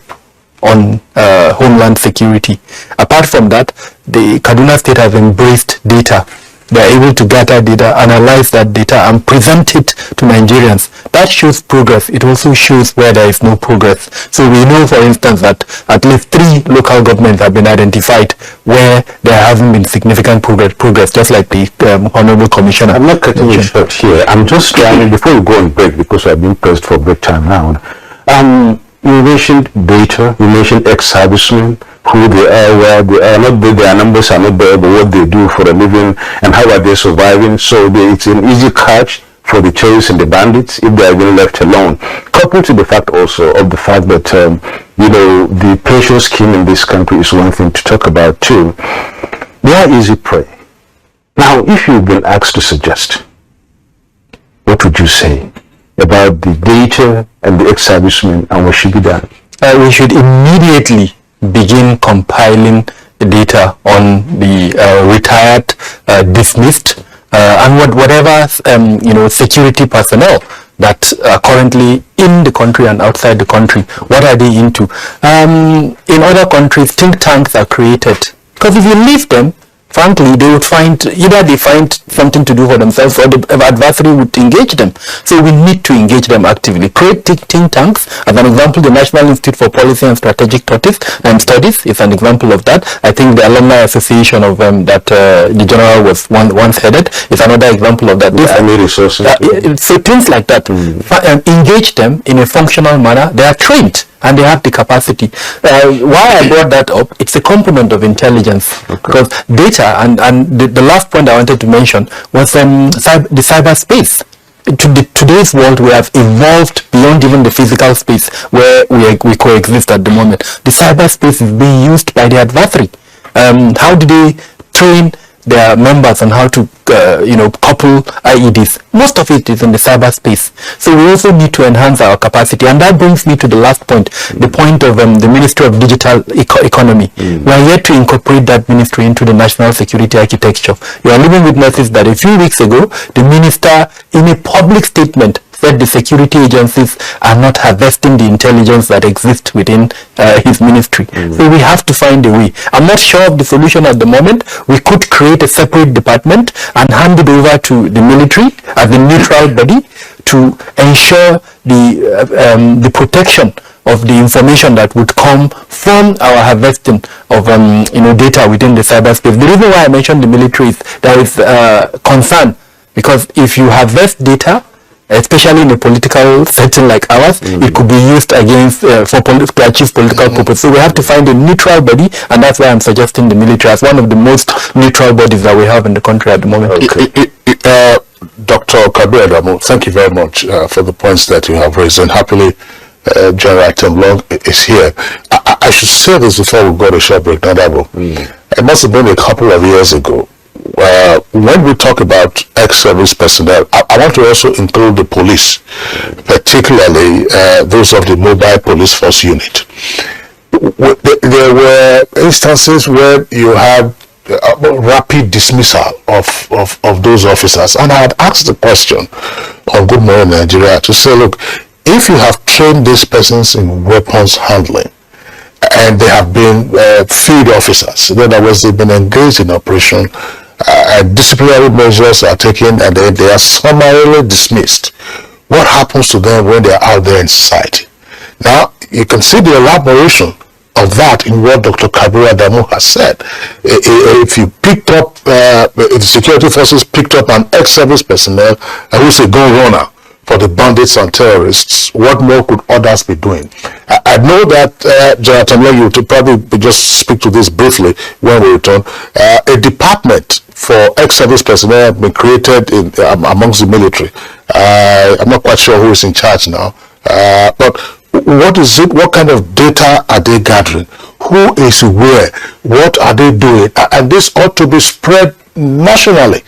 on homeland security. Apart from that, the Kaduna State has embraced data. They are able to gather data, analyze that data, and present it to Nigerians. That shows progress. It also shows where there is no progress. So we know, for instance, that at least 3 local governments have been identified where there hasn't been significant progress, just like the Honorable Commissioner. I'm not cutting you short here. I'm just trying, before we go on break, because I've been pressed for break time now. You mentioned data, you mentioned ex-servicemen, who they are, where they are, not that their numbers are not there, but what they do for a living and how are they surviving. So it's an easy catch for the terrorists and the bandits if they are being left alone. Coupled to the fact also of the fact that, the pension scheme in this country is one thing to talk about too. They are easy prey. Now, if you've been asked to suggest, what would you say about the data and the ex-servicemen and what should be done? We should immediately begin compiling the data on the retired, dismissed, and whatever security personnel that are currently in the country and outside the country. What are they into? In other countries, think tanks are created, because if you leave them, frankly, they would find, either they find something to do for themselves or the adversary would engage them. So we need to engage them actively. Create think tanks. As an example, the National Institute for Policy and Strategic Studies is an example of that. I think the Alumni Association of that the General was once headed is another example of that. So things like that. Engage them in a functional manner. They are trained and they have the capacity. Why I brought that up, it's a component of intelligence. Because data, and the last point I wanted to mention was the cyberspace. Today's world, we have evolved beyond even the physical space where we coexist at the moment. The cyberspace is being used by the adversary. How do they train their members on how to couple IEDs? Most of it is in the cyberspace. So we also need to enhance our capacity, and that brings me to the last point, the point of the Ministry of Digital Economy. We are yet to incorporate that ministry into the national security architecture. You are living witnesses that a few weeks ago, the minister, in a public statement, said the security agencies are not harvesting the intelligence that exists within his ministry. So we have to find a way. I'm not sure of the solution at the moment. We could create a separate department and hand it over to the military as a neutral body to ensure the protection of the information that would come from our harvesting of data within the cyberspace. The reason why I mentioned the military is there is concern, because if you harvest data, especially in a political setting like ours, it could be used against to achieve political purpose. So we have to find a neutral body, and that's why I'm suggesting the military as one of the most neutral bodies that we have in the country at the moment. Okay. Dr. Kabir Adamu, thank you very much for the points that you have raised, and happily General Temlong is here. I should say this before we go to short break, Nadabo. It must have been a couple of years ago. When we talk about ex-service personnel, I want to also include the police, particularly those of the mobile police force unit. There were instances where you had rapid dismissal of those officers, and I had asked the question on Good Morning Nigeria to say, look, if you have trained these persons in weapons handling, and they have been field officers, in other words, they've been engaged in operation, disciplinary measures are taken, and they are summarily dismissed, what happens to them when they are out there in society? Now, you can see the elaboration of that in what Dr. Kabir Adamu has said. If you picked up, if the security forces picked up an ex-service personnel who's a gun runner for the bandits and terrorists, what more could others be doing? I know that, General Temlong, you to probably just speak to this briefly when we return. A department for ex-service personnel have been created amongst the military. I'm not quite sure who is in charge now, but what is it? What kind of data are they gathering? Who is where? What are they doing? And this ought to be spread nationally.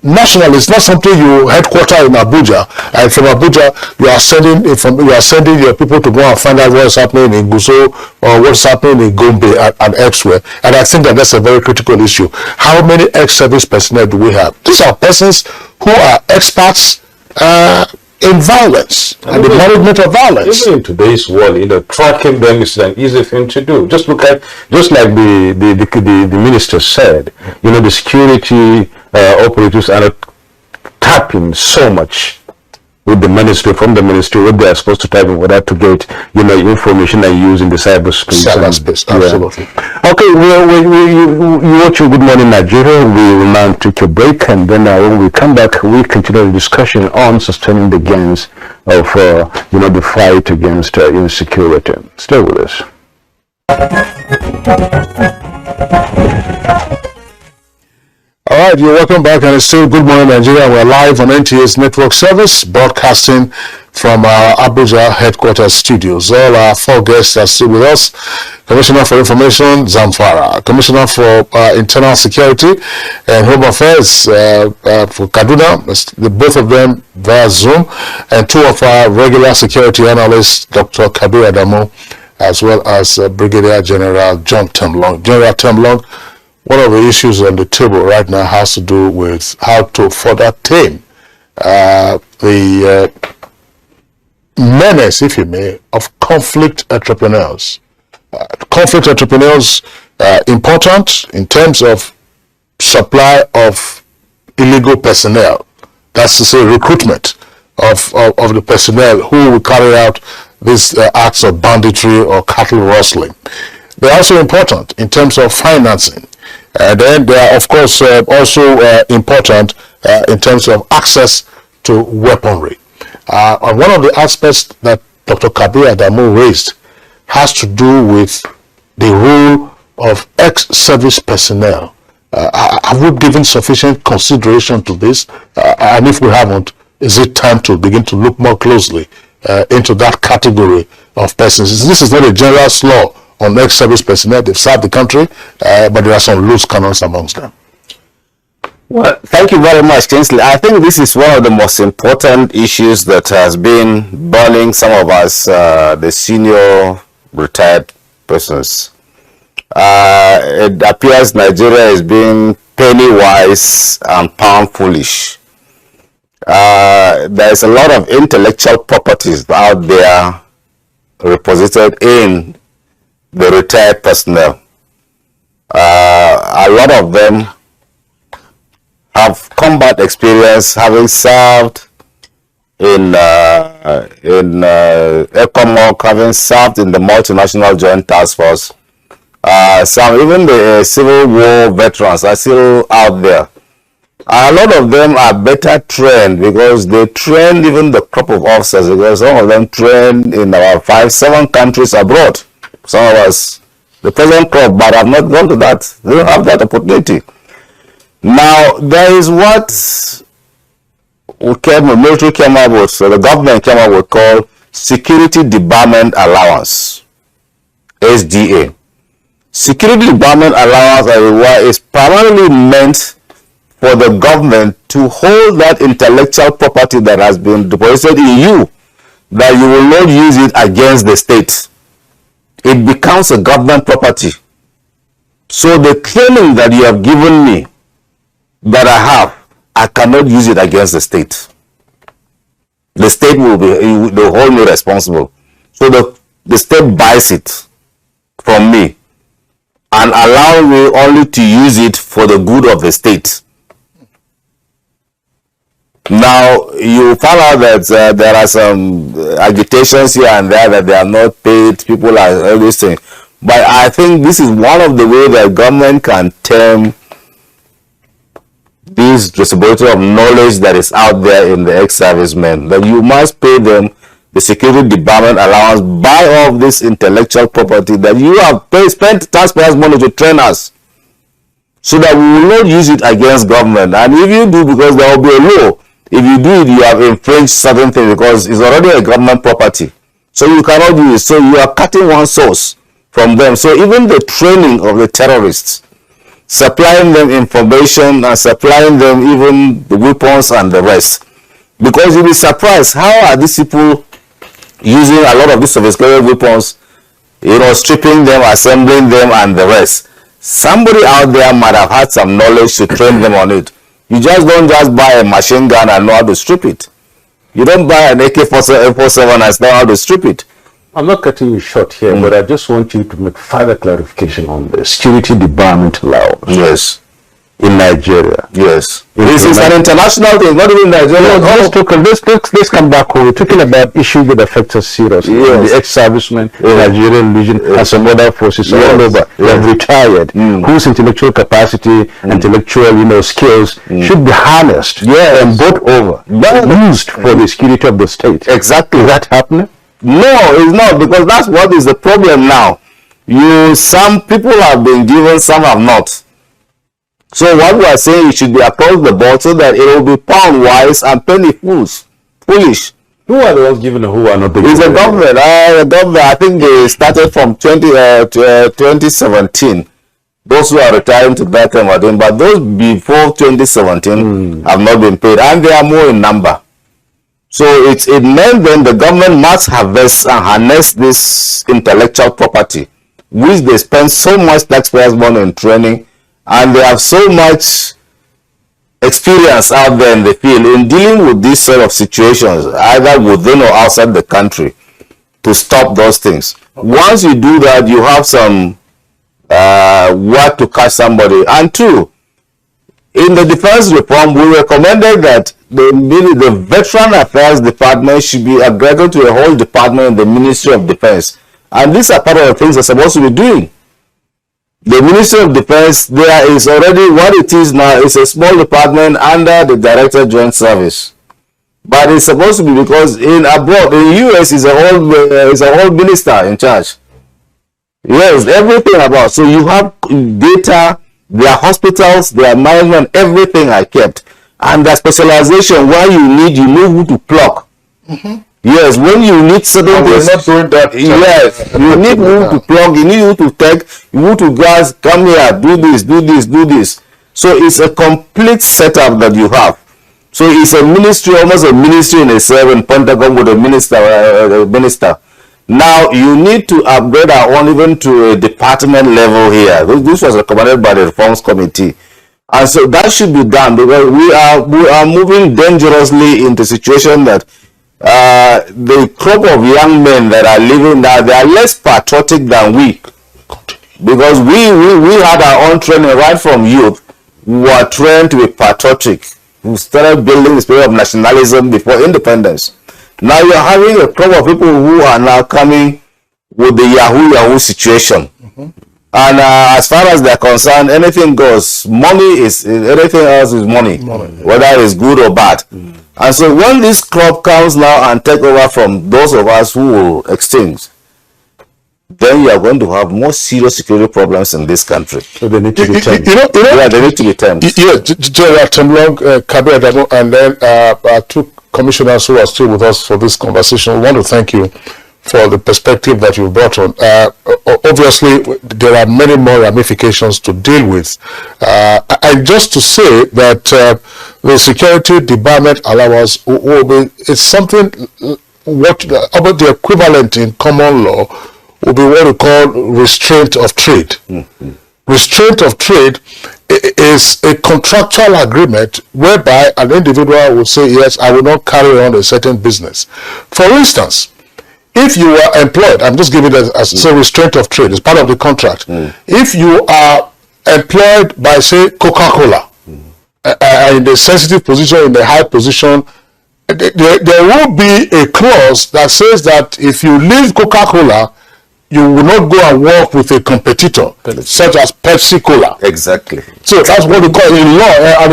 Nationally, it's not something you headquarter in Abuja, and from Abuja you are sending your people to go and find out what's happening in Guso or what's happening in Gombe and elsewhere. And I think that that's a very critical issue. How many ex-service personnel do we have? These are persons who are experts in violence and the management of violence. Even in today's world, tracking them is an easy thing to do. Just like the minister said, the security operatives are tapping so much with the ministry, from the ministry, what they are supposed to type in order to get, information and use in the cyberspace. Cyberspace, absolutely. Yeah. Okay, you watch your Good Morning Nigeria. We will now take a break, and then when we come back, we continue the discussion on sustaining the gains of, the fight against insecurity. Stay with us. All right, you're welcome back, and it's still Good Morning Nigeria. We're live on NTA's network service, broadcasting from our Abuja headquarters studios. All our four guests are still with us. Commissioner for Information, Zamfara. Commissioner for Internal Security and Home Affairs for Kaduna, both of them via Zoom, and two of our regular security analysts, Dr. Kabir Adamu, as well as Brigadier General John Temlong. General Temlong, one of the issues on the table right now has to do with how to further tame the menace, if you may, of conflict entrepreneurs. Conflict entrepreneurs important in terms of supply of illegal personnel. That's to say, recruitment of the personnel who will carry out these acts of banditry or cattle rustling. They're also important in terms of financing. And then they are, of course, also important in terms of access to weaponry. And one of the aspects that Dr. Kabir Adamu raised has to do with the role of ex-service personnel. Have we given sufficient consideration to this? And if we haven't, is it time to begin to look more closely into that category of persons? This is not a general law on ex-service personnel. They've served the country, but there are some loose cannons amongst them. Well, thank you very much, Kingsley. I think this is one of the most important issues that has been burning some of us, the senior retired persons. It appears Nigeria is being penny wise and pound foolish. There's a lot of intellectual properties out there reposited in the retired personnel. A lot of them have combat experience, having served in ECOMOG, having served in the multinational joint task force. Some, even the Civil War veterans are still out there. A lot of them are better trained because they train even the crop of officers, because some of them train in about 5-7 countries abroad. Some of us, the present crop, but have not gone to that. They don't have that opportunity. Now, there is what the military came up with, so the government came up with, called Security Debarment Allowance, SDA. Security Debarment Allowance is primarily meant for the government to hold that intellectual property that has been deposited in you, that you will not use it against the state. It becomes a government property. So the training that you have given me, that I cannot use it against the state. The state will hold me responsible. So the state buys it from me and allow me only to use it for the good of the state. Now, you found out that there are some agitations here and there that they are not paid, people are all these things. But I think this is one of the ways that government can term this distribution of knowledge that is out there in the ex-servicemen, that you must pay them the security debarment allowance, buy off this intellectual property that you have spent taxpayers' money to train us, so that we will not use it against government. And if you do, because there will be a law, if you do it, you have infringed certain things because it's already a government property. So you cannot do it. So you are cutting one source from them. So even the training of the terrorists, supplying them information and supplying them even the weapons and the rest. Because you'll be surprised, how are these people using a lot of these sophisticated weapons, stripping them, assembling them and the rest? Somebody out there might have had some knowledge to train them on it. You just don't just buy a machine gun and know how to strip it. You don't buy an AK-47 and know how to strip it. I'm not cutting you short here, but I just want you to make further clarification on the security debarment allowance. Yes. In Nigeria. Yes. This is an international thing, not even Nigeria. Let's come back home. We're talking about issues that affect us seriously. Yes. The ex-servicemen, Nigerian Legion, and some other forces all over. They have retired, whose intellectual capacity, intellectual skills should be harnessed and brought over, used for the security of the state. Exactly. Is that happening? No, it's not, because that's what is the problem now. Some people have been given, some have not. So what we are saying, it should be across the board so that it will be pound wise and penny foolish. Who are the ones given and who are not? It's the government. The government, I think they started from 2017. Those who are retiring to that time are doing, but those before 2017 have not been paid, and they are more in number. So it meant then the government must harvest and harness this intellectual property, which they spend so much taxpayers' money in training, and they have so much experience out there in the field in dealing with this sort of situations, either within or outside the country, to stop those things. Once you do that, you have some work to catch somebody. And two, in the defense reform, we recommended that the Veteran Affairs Department should be aggregated to a whole department in the Ministry of Defense. And these are part of the things they're supposed to be doing. The Ministry of Defense, there is already what it is now, is a small department under the Director Joint Service. But it's supposed to be, because in abroad, in the US, is a whole minister in charge. Yes, everything about. So you have data, their hospitals, their management, everything are kept. And the specialization, where you know who to plug. Yes, when you need certain things, not doing that. yes, you need who to plug, you need who to take, who to guys, come here, do this, do this, do this. So it's a complete setup that you have. So it's a ministry, almost a ministry in itself, in Pentagon with a minister. Now you need to upgrade our own even to a department level here. This was recommended by the Reforms Committee. And so that should be done, because we are moving dangerously into a situation that the crop of young men that are living now, they are less patriotic than we. Because we had our own training right from youth. We were trained to be patriotic. We started building the spirit of nationalism before independence. Now you're having a crop of people who are now coming with the Yahoo situation. And as far as they're concerned, anything goes. Money is, anything else is money. Whether it is good or bad. And so when this crop comes now and take over from those of us who will extinct, then you are going to have more serious security problems in this country. So they need to be tamed. Yeah, they need to be tamed. Yeah, General Temlong, Kabir Adamu, and then our two commissioners who are still with us for this conversation. We want to thank you for the perspective that you brought on. Obviously, there are many more ramifications to deal with. And just to say that the security debarment allowance will be, it's something what about the equivalent in common law will be what we call restraint of trade. Restraint of trade is a contractual agreement whereby an individual will say, yes, I will not carry on a certain business. For instance, if you are employed, I'm just giving it as a restraint of trade, it's part of the contract. If you are employed by, say, Coca-Cola, in the sensitive position, in the high position, there will be a clause that says that if you leave Coca-Cola, you will not go and work with a competitor, such as Pepsi Cola. Exactly. So that's what we call it in law, and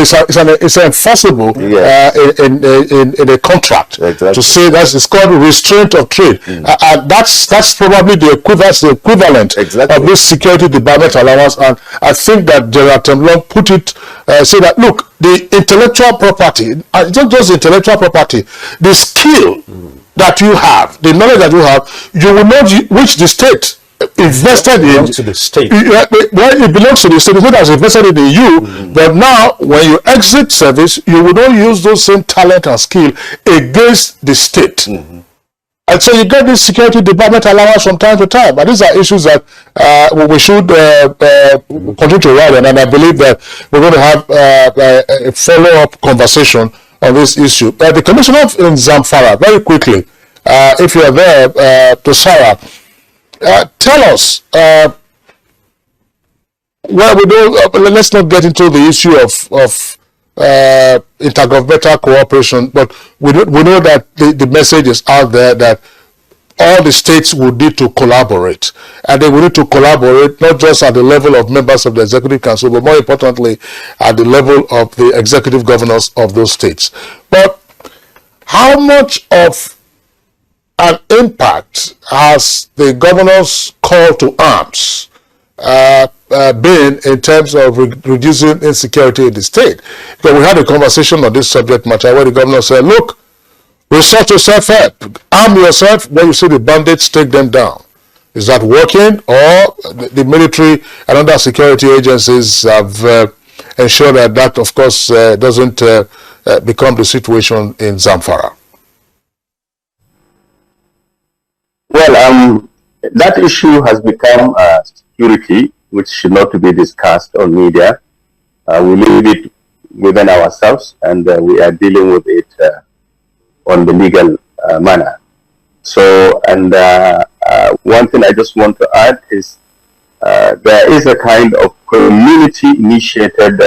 it's enforceable in a contract. Exactly. To say it's called restraint of trade, and that's probably the equivalent of this security debarment allowance. And I think that General Temlong put it, say that look, the intellectual property, not just intellectual property, the skill that you have, the knowledge that you have, you will not which the state invested in. It belongs to the state. Well, it belongs to the state. It's not as invested in you, but now when you exit service, you will not use those same talent and skill against the state. And so you get this security debarment allowance from time to time. And these are issues that we should continue to ride on. And I believe that we're going to have a follow-up conversation on this issue. The commissioner in Zamfara, very quickly, if you are there, Dosara, tell us, well, let's not get into the issue of intergovernmental cooperation, but we know that the message is out there that all the states would need to collaborate, and they will need to collaborate not just at the level of members of the Executive Council, but more importantly at the level of the executive governors of those states. But how much of an impact has the governor's call to arms been in terms of reducing insecurity in the state? Because we had a conversation on this subject matter where the governor said, look, resort yourself up, arm yourself, when you see the bandits, take them down. Is that working? Or the military and other security agencies have ensured that of course, doesn't become the situation in Zamfara? Well, that issue has become security, which should not be discussed on media. We leave it within ourselves, and we are dealing with it on the legal manner. So, and one thing I just want to add is there is a kind of community-initiated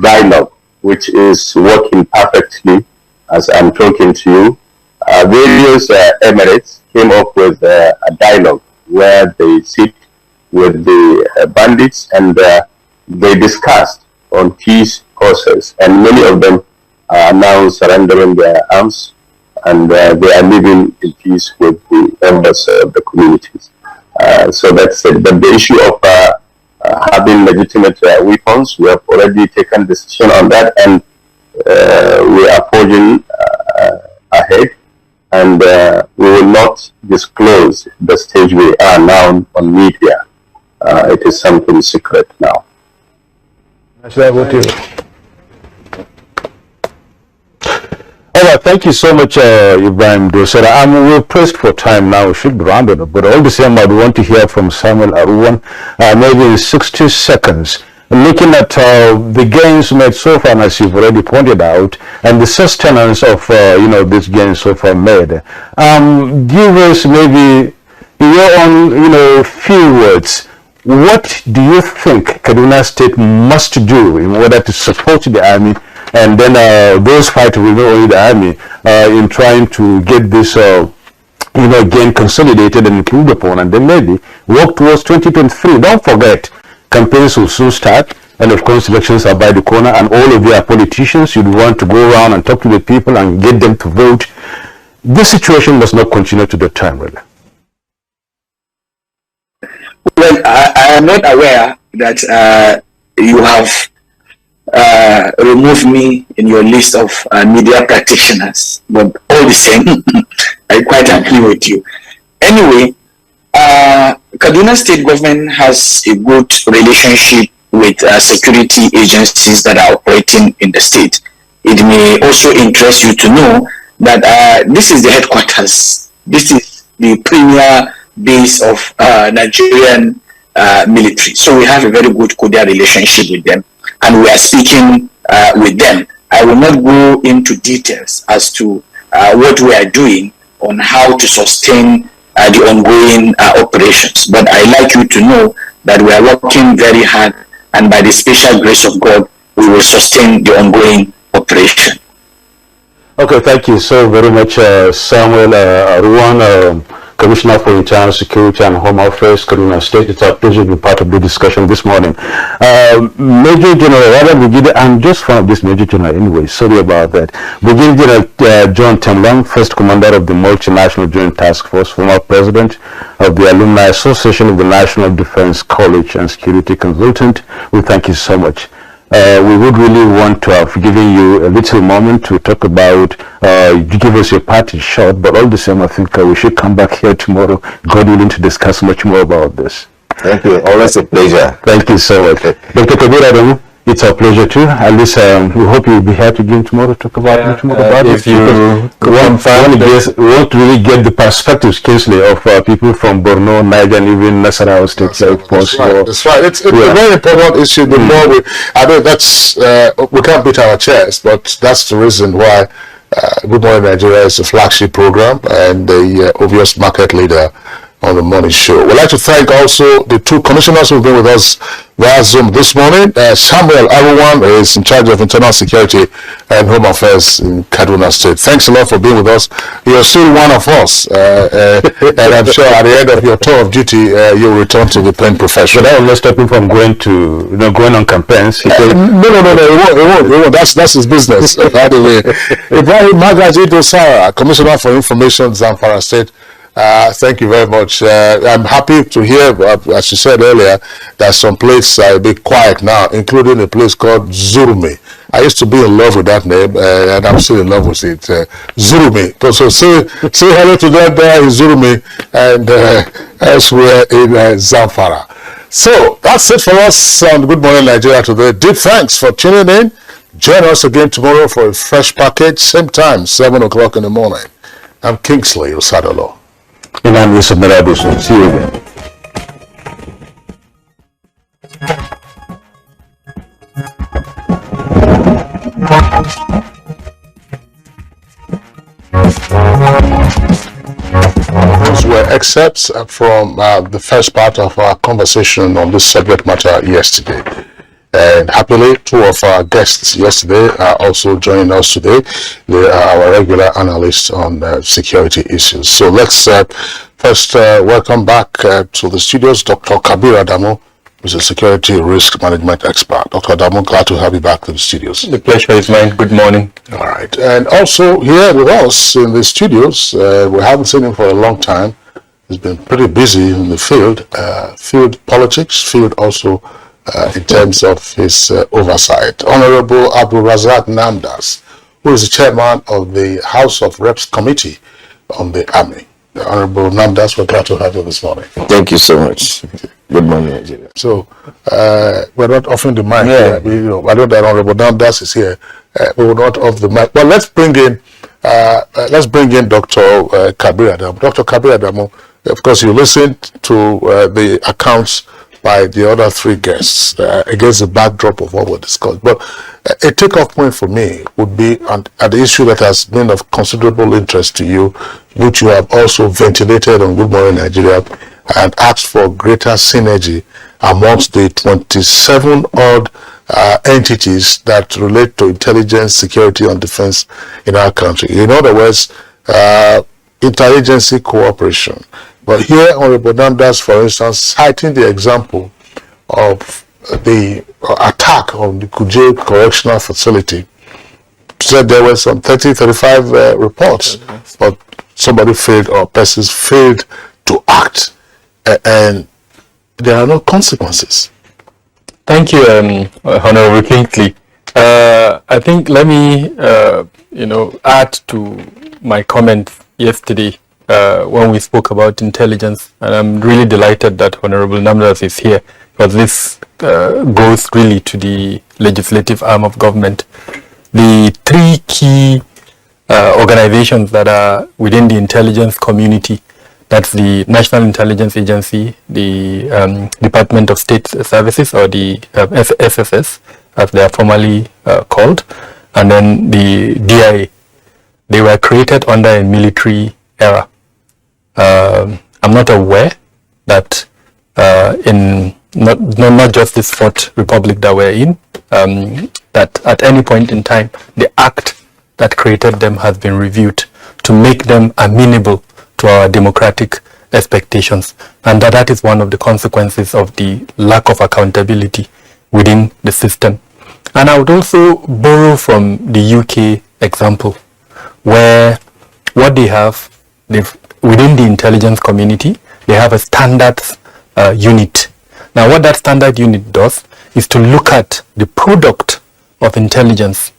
dialogue, which is working perfectly as I'm talking to you. Various emirates came up with a dialogue where they sit with the bandits and they discussed on peace process, and many of them are now surrendering their arms, and they are living in peace with the members of the communities. So that's it. But the issue of having legitimate weapons, we have already taken decision on that, and we are forging ahead, and we will not disclose the stage we are now on media. It is something secret now. All right, thank you so much, Ibrahim Dosara. We're pressed for time now. We should be rounded up, but all the same, I want to hear from Samuel Aruwan, maybe in 60 seconds. looking at the gains made so far, as you've already pointed out, and the sustenance of these gains so far made. Give us maybe your own few words. What do you think Kaduna State must do in order to support the army, and then those fighting with only the army in trying to get this again consolidated and improved upon, and then maybe work towards 2023? Don't forget, campaigns will soon start, and of course elections are by the corner, and all of you are politicians. You'd want to go around and talk to the people and get them to vote. This situation must not continue to the time, really. Well, I am not aware that you have removed me in your list of media practitioners, but all the same, I quite agree with you. Anyway, Kaduna State government has a good relationship with security agencies that are operating in the state. It may also interest you to know that this is the headquarters. This is the premier base of Nigerian military. So we have a very good cordial relationship with them, and we are speaking with them. I will not go into details as to what we are doing on how to sustain the ongoing operations, but I like you to know that we are working very hard, and by the special grace of God, we will sustain the ongoing operation. Okay, thank you so very much, Samuel Aruwan, Commissioner for Internal Security and Home Affairs, Kaduna State. It's our pleasure to be part of the discussion this morning. Major General, I'm just from this Major General anyway, sorry about that. Brigadier General John Temlong, first commander of the Multinational Joint Task Force, former president of the Alumni Association of the National Defense College and security consultant, we thank you so much. We would really want to have given you a little moment to talk about, give us your party short, but all the same, I think we should come back here tomorrow, God willing, to discuss much more about this. Thank you. Always a pleasure. Thank you so much. Dr. Kabir Adamu, it's our pleasure too. At least we hope you'll be here again tomorrow to talk about much more about if it. You we want to really get the perspectives, Kingsley, of people from Borno, Niger, and even Zamfara State. That's right. It's a very important issue. The more I know that's we can't beat our chest, but that's the reason why Good Morning Nigeria is a flagship program and the obvious market leader on the morning show. We'd like to thank also the two commissioners who've been with us via Zoom this morning. Samuel Aruwan is in charge of internal security and home affairs in Kaduna State. Thanks a lot for being with us. You're still one of us, and I'm sure at the end of your tour of duty, you'll return to the plain profession. But that will not stop him from going on campaigns. No, it won't. That's his business. By the way, Ibrahim Dosara, Commissioner for Information, Zamfara State. Thank you very much. I'm happy to hear, as you said earlier, that some places are a bit quiet now, including a place called Zurumi. I used to be in love with that name, and I'm still in love with it. Zurumi. So say hello to them there in Zurumi and elsewhere in Zamfara. So that's it for us on Good Morning Nigeria today. Deep thanks for tuning in. Join us again tomorrow for a fresh package, same time, 7 o'clock in the morning. I'm Kingsley Osadolo. And I'm Yusuf Merabuso. See you again. Those were excerpts from the first part of our conversation on this subject matter yesterday. And happily, two of our guests yesterday are also joining us today. They are our regular analysts on security issues. So let's first welcome back to the studios Dr. Kabir Adamu, who's a security risk management expert. Dr. Adamu, glad to have you back to the studios. The pleasure is mine. Good morning. All right. And also here with us in the studios, we haven't seen him for a long time. He's been pretty busy in the field, field politics, field also in terms of his oversight. Honorable Abdul Razak Namdas, who is the chairman of the House of Reps Committee on the Army. Honorable Namdas, we're glad to have you this morning. Thank you so much. Good morning, Nigeria. So, we're not offering the mic here. I know that Honorable Namdas is here. We will not off the mic. But let's bring in Dr. Kabir Adamu. Dr. Kabir Adamu, of course, you listened to the accounts by the other three guests against the backdrop of what we discussed. But a takeoff point for me would be at the issue that has been of considerable interest to you, which you have also ventilated on Good Morning Nigeria and asked for greater synergy amongst the 27 odd entities that relate to intelligence, security, and defense in our country. In other words, interagency cooperation. But here, Honorable Nandas, for instance, citing the example of the attack on the Kuje Correctional Facility, said there were some 35 reports, but somebody failed or persons failed to act, and there are no consequences. Thank you, Honorable Kingsley. I think let me, add to my comment yesterday when we spoke about intelligence, and I'm really delighted that Honorable Namdas is here, because this goes really to the legislative arm of government. The three key organizations that are within the intelligence community, that's the National Intelligence Agency, the Department of State Services, or the SSS, as they are formally called, and then the DIA. They were created under a military era. I'm not aware that in not just this Fourth Republic that we're in, that at any point in time, the act that created them has been reviewed to make them amenable to our democratic expectations, and that is one of the consequences of the lack of accountability within the system. And I would also borrow from the UK example, where what they have, within the intelligence community, they have a standards unit. Now, what that standard unit does is to look at the product of intelligence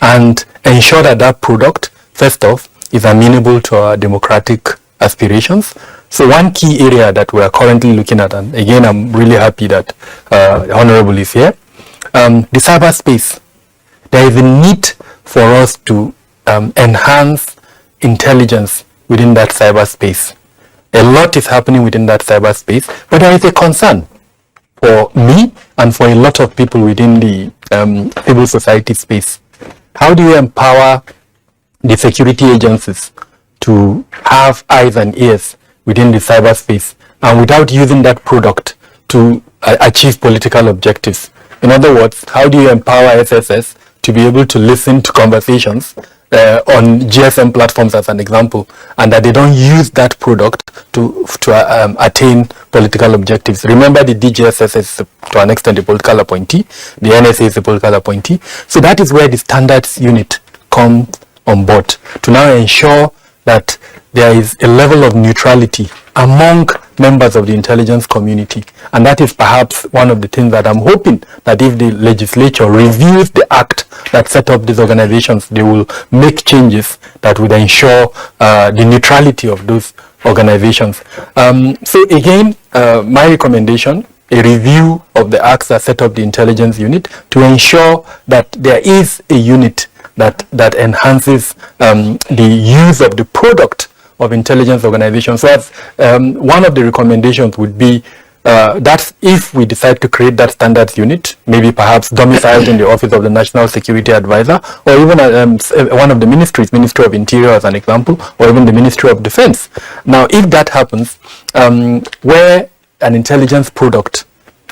and ensure that that product, first off, is amenable to our democratic aspirations. So one key area that we are currently looking at, and again, I'm really happy that Honorable is here, the cyberspace. There is a need for us to enhance intelligence within that cyberspace. A lot is happening within that cyberspace, but there is a concern for me and for a lot of people within the civil society space. How do you empower the security agencies to have eyes and ears within the cyberspace, and without using that product to achieve political objectives? In other words, how do you empower SSS to be able to listen to conversations on GSM platforms, as an example, and that they don't use that product to attain political objectives? Remember, the DGSS is to an extent a political appointee, the NSA is a political appointee. So that is where the standards unit comes on board, to now ensure that there is a level of neutrality among members of the intelligence community. And that is perhaps one of the things that I'm hoping that if the legislature reviews the act that set up these organizations, they will make changes that would ensure the neutrality of those organizations. So again, my recommendation, a review of the acts that set up the intelligence unit to ensure that there is a unit that enhances the use of the product of intelligence organizations. So as, one of the recommendations would be that if we decide to create that standards unit, maybe perhaps domiciled in the Office of the National Security Advisor, or even one of the ministries, Ministry of Interior as an example, or even the Ministry of Defense. Now, if that happens, where an intelligence product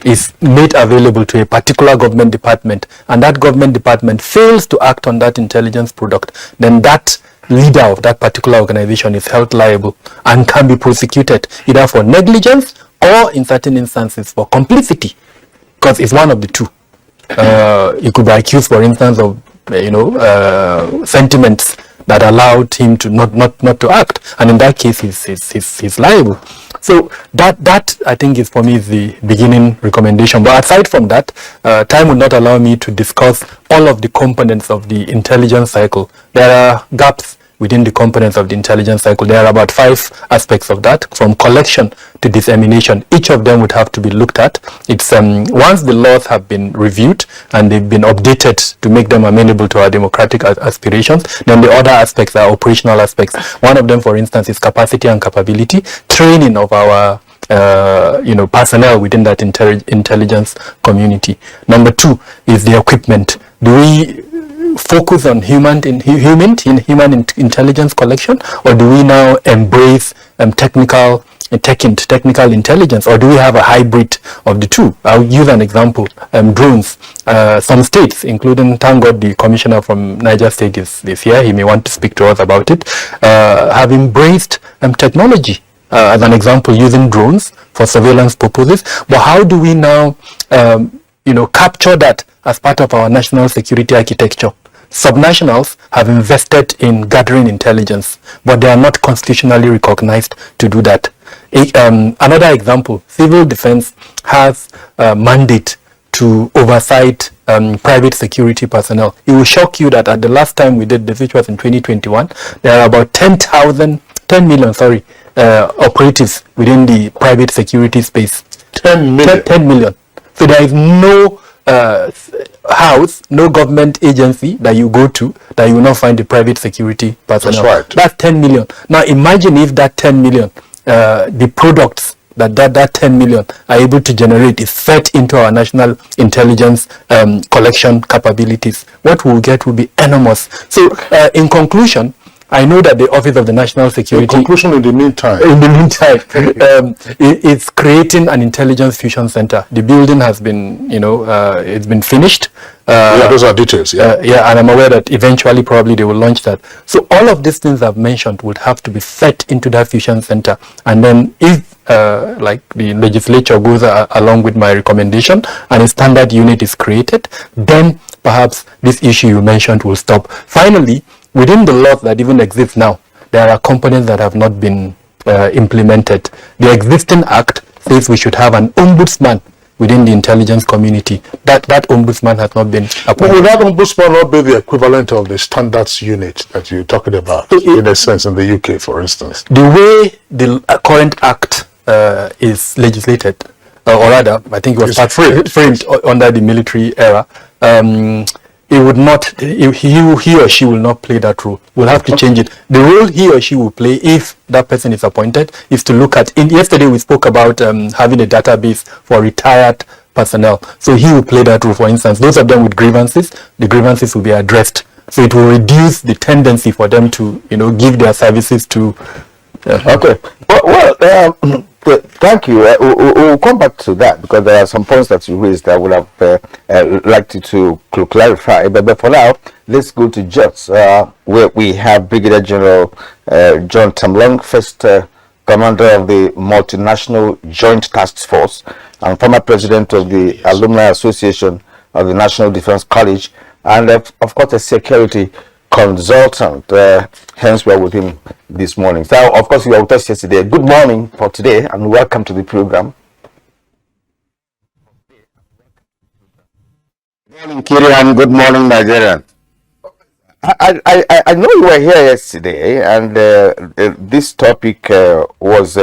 is made available to a particular government department, and that government department fails to act on that intelligence product, then that leader of that particular organization is held liable and can be prosecuted either for negligence or, in certain instances, for complicity, because it's one of the two. He could be accused, for instance, of sentiments that allowed him to not to act, and in that case he's liable. So that I think is, for me, is the beginning recommendation. But aside from that, time would not allow me to discuss all of the components of the intelligence cycle. There are gaps within the components of the intelligence cycle. There are about 5 aspects of that, from collection to dissemination. Each of them would have to be looked at. It's once the laws have been reviewed and they've been updated to make them amenable to our democratic aspirations, then the other aspects are operational aspects. One of them, for instance, is capacity and capability, training of our personnel within that intelligence community. Number two is the equipment. Do we focus on human intelligence collection, or do we now embrace technical intelligence, or do we have a hybrid of the two? I'll use an example. Drones. Some states, including, thank God, the commissioner from Niger State is here. He may want to speak to us about it. Have embraced technology. As an example, using drones for surveillance purposes. But how do we now, capture that as part of our national security architecture? Subnationals have invested in gathering intelligence, but they are not constitutionally recognized to do that. Another example, civil defense has a mandate to oversight private security personnel. It will shock you that at the last time we did this, which was in 2021, there are about 10 million operatives within the private security space. 10 million? 10 million. So there is no house, no government agency that you go to that you will not find the private security personnel. That's right. That's 10 million. Now imagine if that 10 million, the products that 10 million are able to generate is fed into our national intelligence collection capabilities. What we'll get will be enormous. So in conclusion, I know that the Office of the National Security... In conclusion, in the meantime, it's creating an intelligence fusion center. The building has been, it's been finished. Those are details, and I'm aware that eventually probably they will launch that. So all of these things I've mentioned would have to be fed into that fusion center. And then if, the legislature goes along with my recommendation and a standard unit is created, then perhaps this issue you mentioned will stop. Finally, within the laws that even exist now, there are components that have not been implemented. The existing act says we should have an ombudsman within the intelligence community. That ombudsman has not been appointed. But would that ombudsman not be the equivalent of the standards unit that you're talking about, in a sense, in the UK, for instance? The way the current act is legislated, or rather, I think it was framed under the military era, it would not, he or she will not play that role. We'll have to change it. The role he or she will play, if that person is appointed, is to look at, yesterday we spoke about having a database for retired personnel. So he will play that role. For instance, those of them with grievances, the grievances will be addressed. So it will reduce the tendency for them to, give their services to... Okay. Thank you. We'll come back to that because there are some points that you raised that I would have liked you to clarify. But for now, let's go to Jos, where we have Brigadier General John Temlong, first commander of the Multinational Joint Task Force and former president of the Alumni Association of the National Defense College, and of course a security consultant. Hence we are with him this morning. So of course you were with us yesterday. Good morning for today and welcome to the program. Good morning, Kirian. Good morning, Nigerian. I know you were here yesterday, and this topic was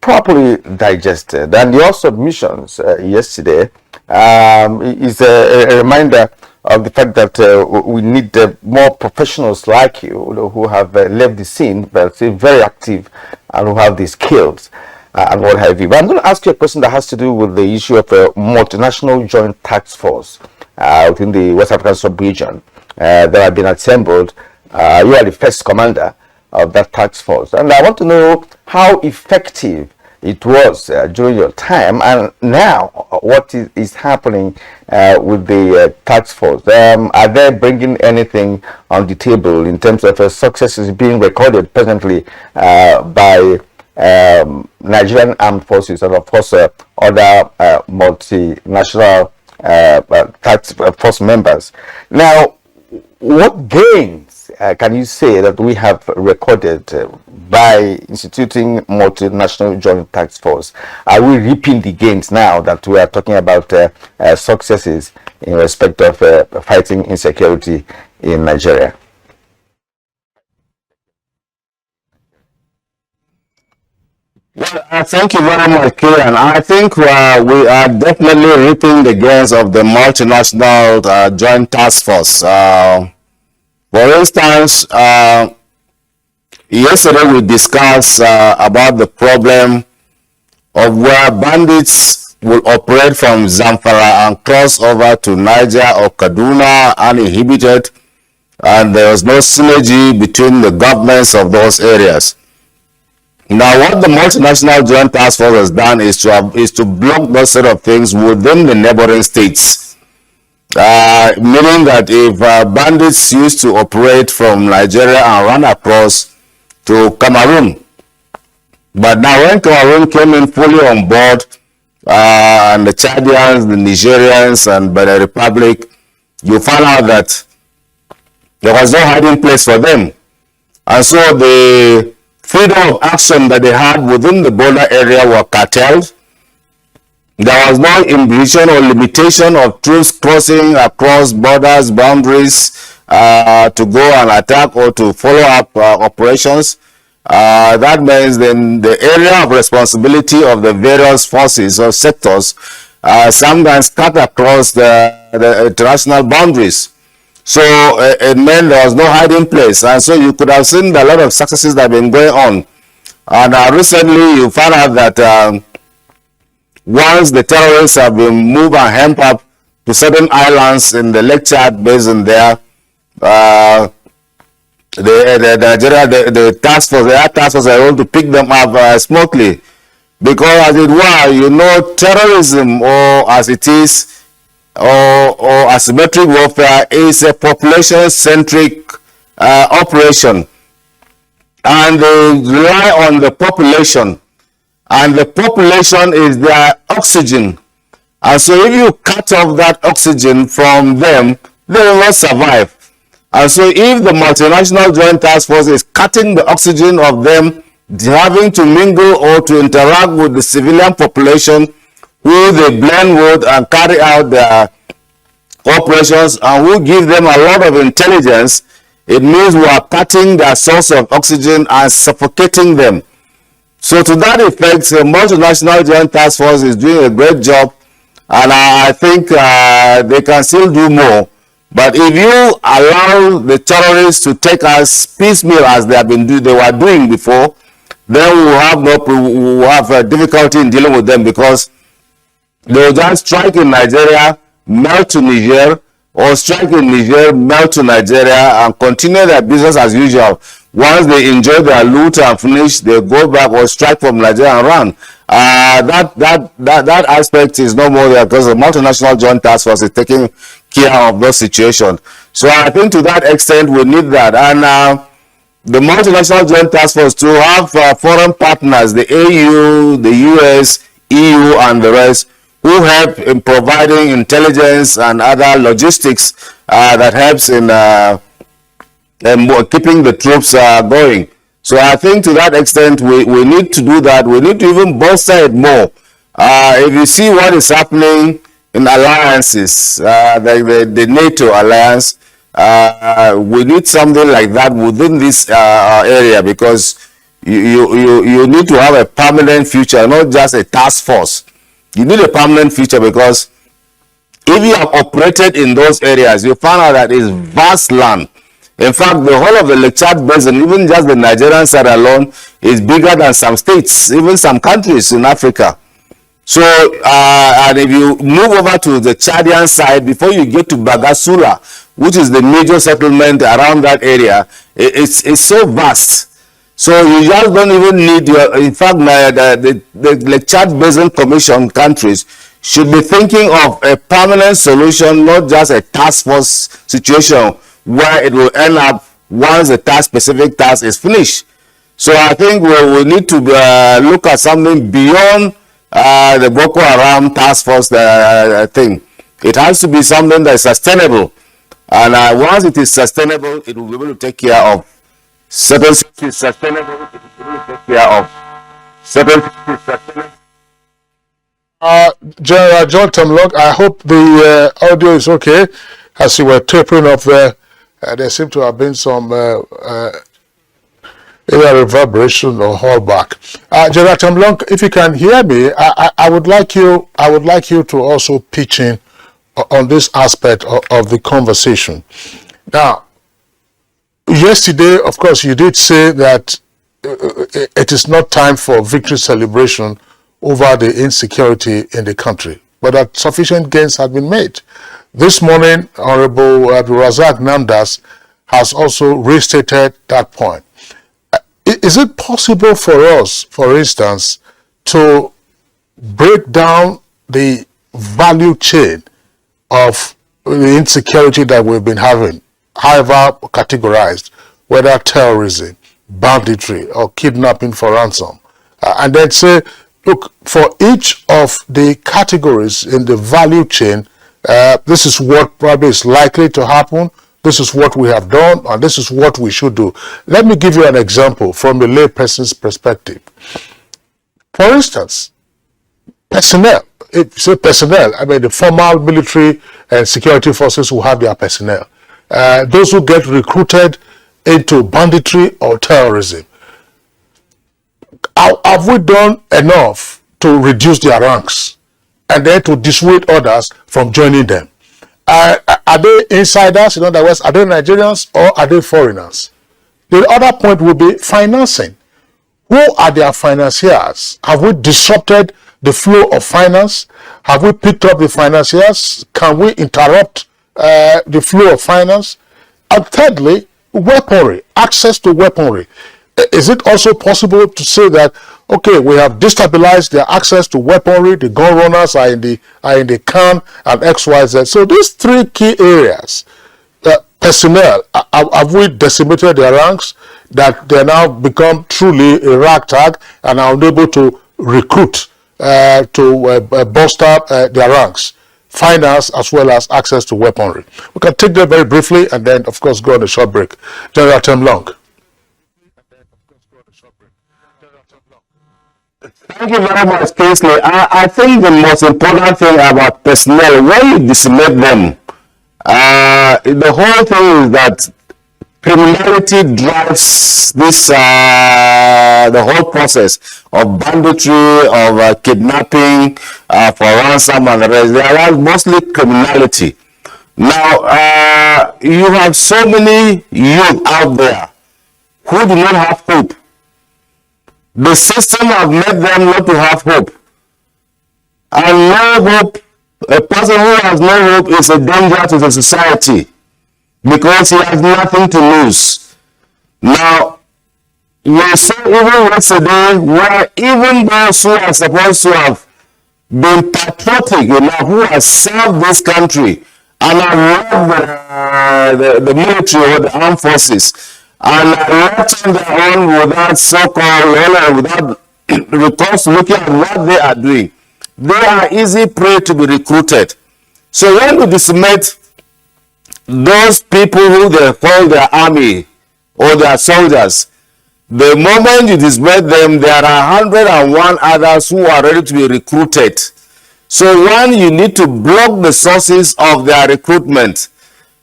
properly digested, and your submissions yesterday is a reminder of the fact that we need more professionals like you, who have left the scene, but still very active and who have the skills and what have you. But I'm going to ask you a question that has to do with the issue of a multinational joint task force within the West African sub-region that have been assembled. You are the first commander of that task force, and I want to know how effective it was during your time, and now what is happening with the task force. Are they bringing anything on the table in terms of successes being recorded presently by Nigerian armed forces and of course other multinational task force members? Now, what gains can you say that we have recorded by instituting multinational joint task force? Are we reaping the gains now that we are talking about successes in respect of fighting insecurity in Nigeria? Well, thank you very much, Kieran. I think we are definitely reaping the gains of the multinational joint task force. For instance, yesterday we discussed about the problem of where bandits will operate from Zamfara and cross over to Niger or Kaduna uninhibited, and there was no synergy between the governments of those areas. Now, what the multinational joint task force has done is to block those sort of things within the neighboring states. Meaning that if bandits used to operate from Nigeria and run across to Cameroon, but now when Cameroon came in fully on board, and the Chadians, the Nigerians, and Benin Republic, you found out that there was no hiding place for them. And so the freedom of action that they had within the border area were curtailed. There was no inhibition or limitation of troops crossing across borders, boundaries to go and attack or to follow up operations. That means then the area of responsibility of the various forces or sectors sometimes cut across the international boundaries. So it meant there was no hiding place. And so you could have seen a lot of successes that have been going on. And recently you found out that once the terrorists have been moved and hemp up to certain islands in the Lake Chad basin there, the task force, the air task force are able to pick them up smoothly. Because as it were, you know, terrorism, or as it is, or asymmetric warfare, is a population-centric operation. And they rely on the population. And the population is their oxygen. And so if you cut off that oxygen from them, they will not survive. And so if the multinational joint task force is cutting the oxygen of them, having to mingle or to interact with the civilian population who they blend with and carry out their operations, and who give them a lot of intelligence, it means we are cutting their source of oxygen and suffocating them. So to that effect, the multinational joint task force is doing a great job, and I think they can still do more. But if you allow the terrorists to take us piecemeal as they were doing before, then we will have difficulty in dealing with them, because they will just strike in Nigeria, melt to Niger, or strike in Niger, melt to Nigeria, and continue their business as usual. Once they enjoy their loot and finish, they go back or strike from Nigeria and run. That aspect is no more there, because the multinational joint task force is taking care of those situations. So I think to that extent we need that. And the multinational joint task force to have foreign partners, the AU, the US, EU, and the rest, who help in providing intelligence and other logistics that helps in keeping the troops going. So I think to that extent we need to do that. We need to even bolster it more. If you see what is happening in alliances, like the NATO alliance, we need something like that within this area, because you need to have a permanent future, not just a task force. You need a permanent future, because if you have operated in those areas, you find out that it's vast land. In fact, the whole of the Lake Chad basin, even just the Nigerian side alone, is bigger than some states, even some countries in Africa. So, and if you move over to the Chadian side, before you get to Bagasula, which is the major settlement around that area, it's so vast. So you just don't even need in fact, the Chad Basin Commission countries should be thinking of a permanent solution, not just a task force situation where it will end up once the specific task is finished. So I think we need to look at something beyond the Boko Haram task force thing. It has to be something that is sustainable. And once it is sustainable, it will be able to take care of certain things. Sustainable, it will be able to take care of certain things. General John Temlong, I hope the audio is okay. As you were tapering up there, there seemed to have been some either reverberation or holdback. General Temlong, if you can hear me, I would like you to also pitch in on this aspect of the conversation. Now, yesterday, of course, you did say that it is not time for victory celebration over the insecurity in the country, but that sufficient gains have been made. This morning, Honorable Abdulrazak Namdas has also restated that point. Is it possible for us, for instance, to break down the value chain of the insecurity that we've been having, however categorized, whether terrorism, banditry, or kidnapping for ransom, and then say, look, for each of the categories in the value chain, this is what probably is likely to happen, this is what we have done, and this is what we should do. Let me give you an example from a layperson's perspective. For instance, personnel. If you say personnel, I mean the formal military and security forces who have their personnel. Those who get recruited into banditry or terrorism. Have we done enough to reduce their ranks and then to dissuade others from joining them? Are they insiders? In other words, are they Nigerians or are they foreigners? The other point will be financing. Who are their financiers? Have we disrupted the flow of finance? Have we picked up the financiers? Can we interrupt the flow of finance? And thirdly, weaponry, access to weaponry. Is it also possible to say that, okay, we have destabilized their access to weaponry, the gun runners are in the can and XYZ. So these three key areas, personnel, have we decimated their ranks, that they now become truly a ragtag and are unable to recruit to bolster their ranks, finance as well as access to weaponry. We can take that very briefly and then of course go on a short break. General Temlong. Thank you very much, Kingsley. I think the most important thing about personnel, when you decimate them, the whole thing is that criminality drives this, the whole process of banditry, of kidnapping, for ransom and the rest. There are mostly criminality. Now, you have so many youth out there who do not have hope. The system has made them not to have hope. And no hope, a person who has no hope is a danger to the society because he has nothing to lose. Now, you saw even yesterday where even those who are supposed to have been patriotic enough, who have served this country and have loved the military or the armed forces, and left on their own without so-called, without recourse looking at what they are doing, they are easy prey to be recruited. So when we decimate those people who they call their army or their soldiers, the moment you decimate them, there are 101 others who are ready to be recruited. So one, you need to block the sources of their recruitment.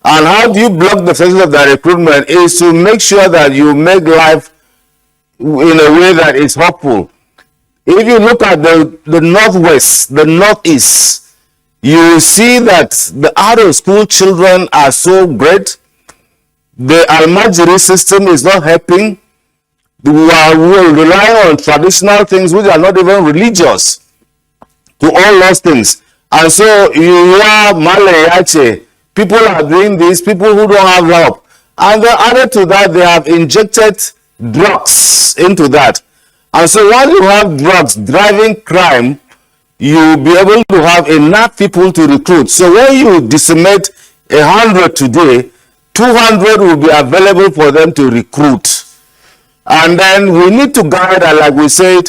And how do you block the sources of their recruitment? Is to make sure that you make life in a way that is hopeful. If you look at the northwest, the northeast, you will see that the out of school children are so great. The Almajiri system is not helping. We are relying on traditional things which are not even religious to all those things. And so you are Malayache. People are doing this, people who don't have help. And then added to that, they have injected drugs into that. And so when you have drugs driving crime, you'll be able to have enough people to recruit. So when you decimate 100 today, 200 will be available for them to recruit. And then we need to guide, like we said,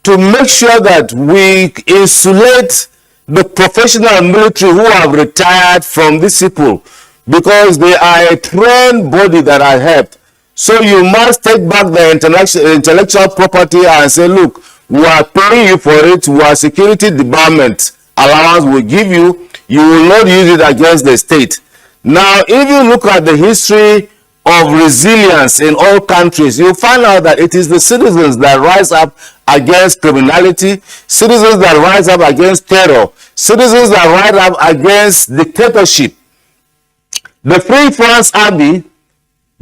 to make sure that we insulate the professional military who have retired from these people, because they are a trained body that are helped. So you must take back the intellectual property and say, look, we are paying you for it, our security department allowance will give you, you will not use it against the state. Now, if you look at the history of resilience in all countries, you find out that it is the citizens that rise up against criminality, citizens that rise up against terror, citizens that rise up against dictatorship. The Free France Army,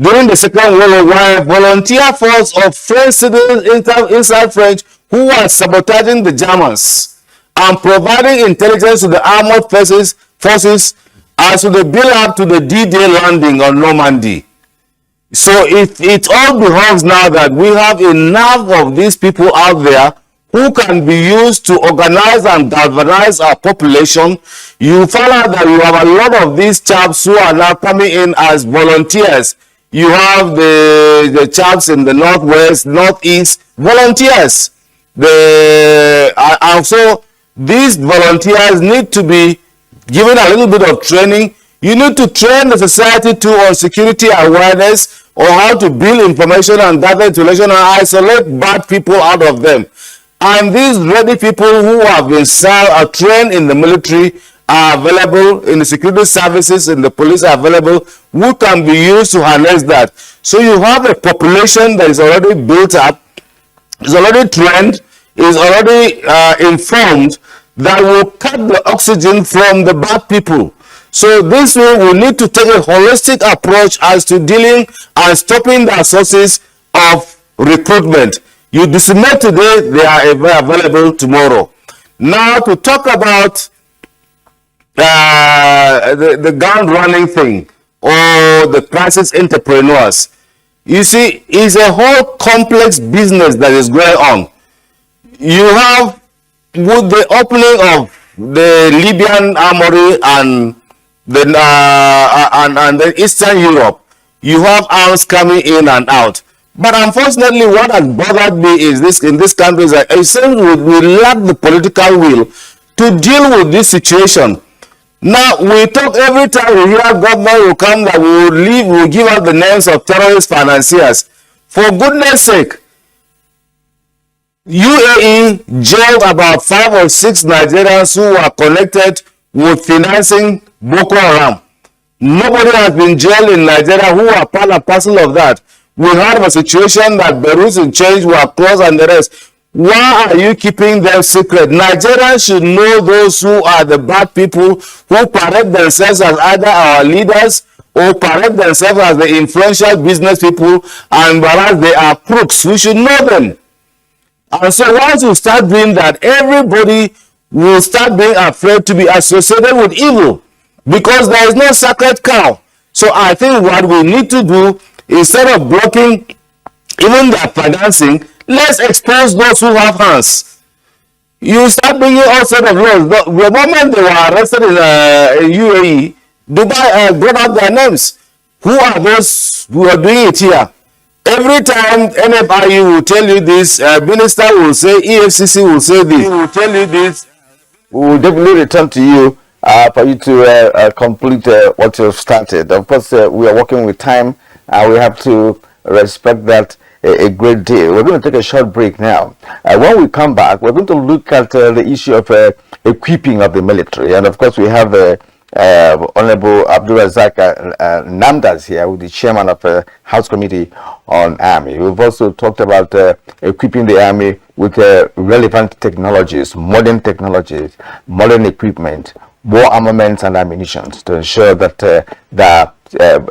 during the Second World War, volunteer force of French citizens inside French who were sabotaging the Germans and providing intelligence to the armored forces as to the build-up to the D-Day landing on Normandy. So it all behoves now that we have enough of these people out there who can be used to organize and galvanize our population. You find out that you have a lot of these chaps who are now coming in as volunteers. You have the chaps in the northwest, northeast, volunteers. So these volunteers need to be given a little bit of training. You need to train the society too on security awareness, or how to build information and gather information and isolate bad people out of them. And these ready people who have been trained in the military are available, in the security services, in the police are available, who can be used to harness that. So you have a population that is already built up, is already trained, is already informed, that will cut the oxygen from the bad people. So this way we need to take a holistic approach as to dealing and stopping the sources of recruitment. You decimate today, they are available tomorrow. Now to talk about the ground running thing, or the crisis entrepreneurs. You see, it's a whole complex business that is going on. You have, with the opening of the Libyan armory and the Eastern Europe, you have arms coming in and out. But unfortunately, what has bothered me is this: in this country, is that it seems we lack the political will to deal with this situation. Now we talk every time we hear government will come that we will give out the names of terrorist financiers. For goodness sake, UAE jailed about 5 or 6 Nigerians who were connected with financing Boko Haram. Nobody has been jailed in Nigeria who are part and parcel of that. We had a situation that Beirut and Change were closed and the rest. Why are you keeping them secret? Nigerians should know those who are the bad people who parade themselves as either our leaders or parade themselves as the influential business people, and whereas they are crooks. We should know them. And so once you start doing that, everybody will start being afraid to be associated with evil, because there is no sacred cow. So I think what we need to do, instead of blocking even their financing, let's expose those who have hands. You start bringing all sorts of laws. The moment they were arrested in UAE, Dubai brought out their names. Who are those who are doing it here? Every time NFIU will tell you this, minister will say, EFCC will say this. He will tell you this. We will definitely return to you for you to complete what you've started. Of course, we are working with time, and we have to respect that a great deal. We're going to take a short break now. When we come back, we're going to look at the issue of equipping of the military. And of course, we have Honorable Abdul Razak Namdas here, with the chairman of the House Committee on Army. We've also talked about equipping the Army with relevant technologies, modern equipment, more armaments and ammunition to ensure that they are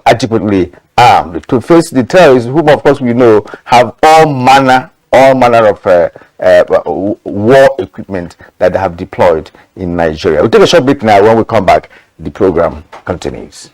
adequately armed to face the terrorists, whom of course we know have all manner of war equipment that they have deployed in Nigeria. We'll take a short break now. When we come back, the program continues.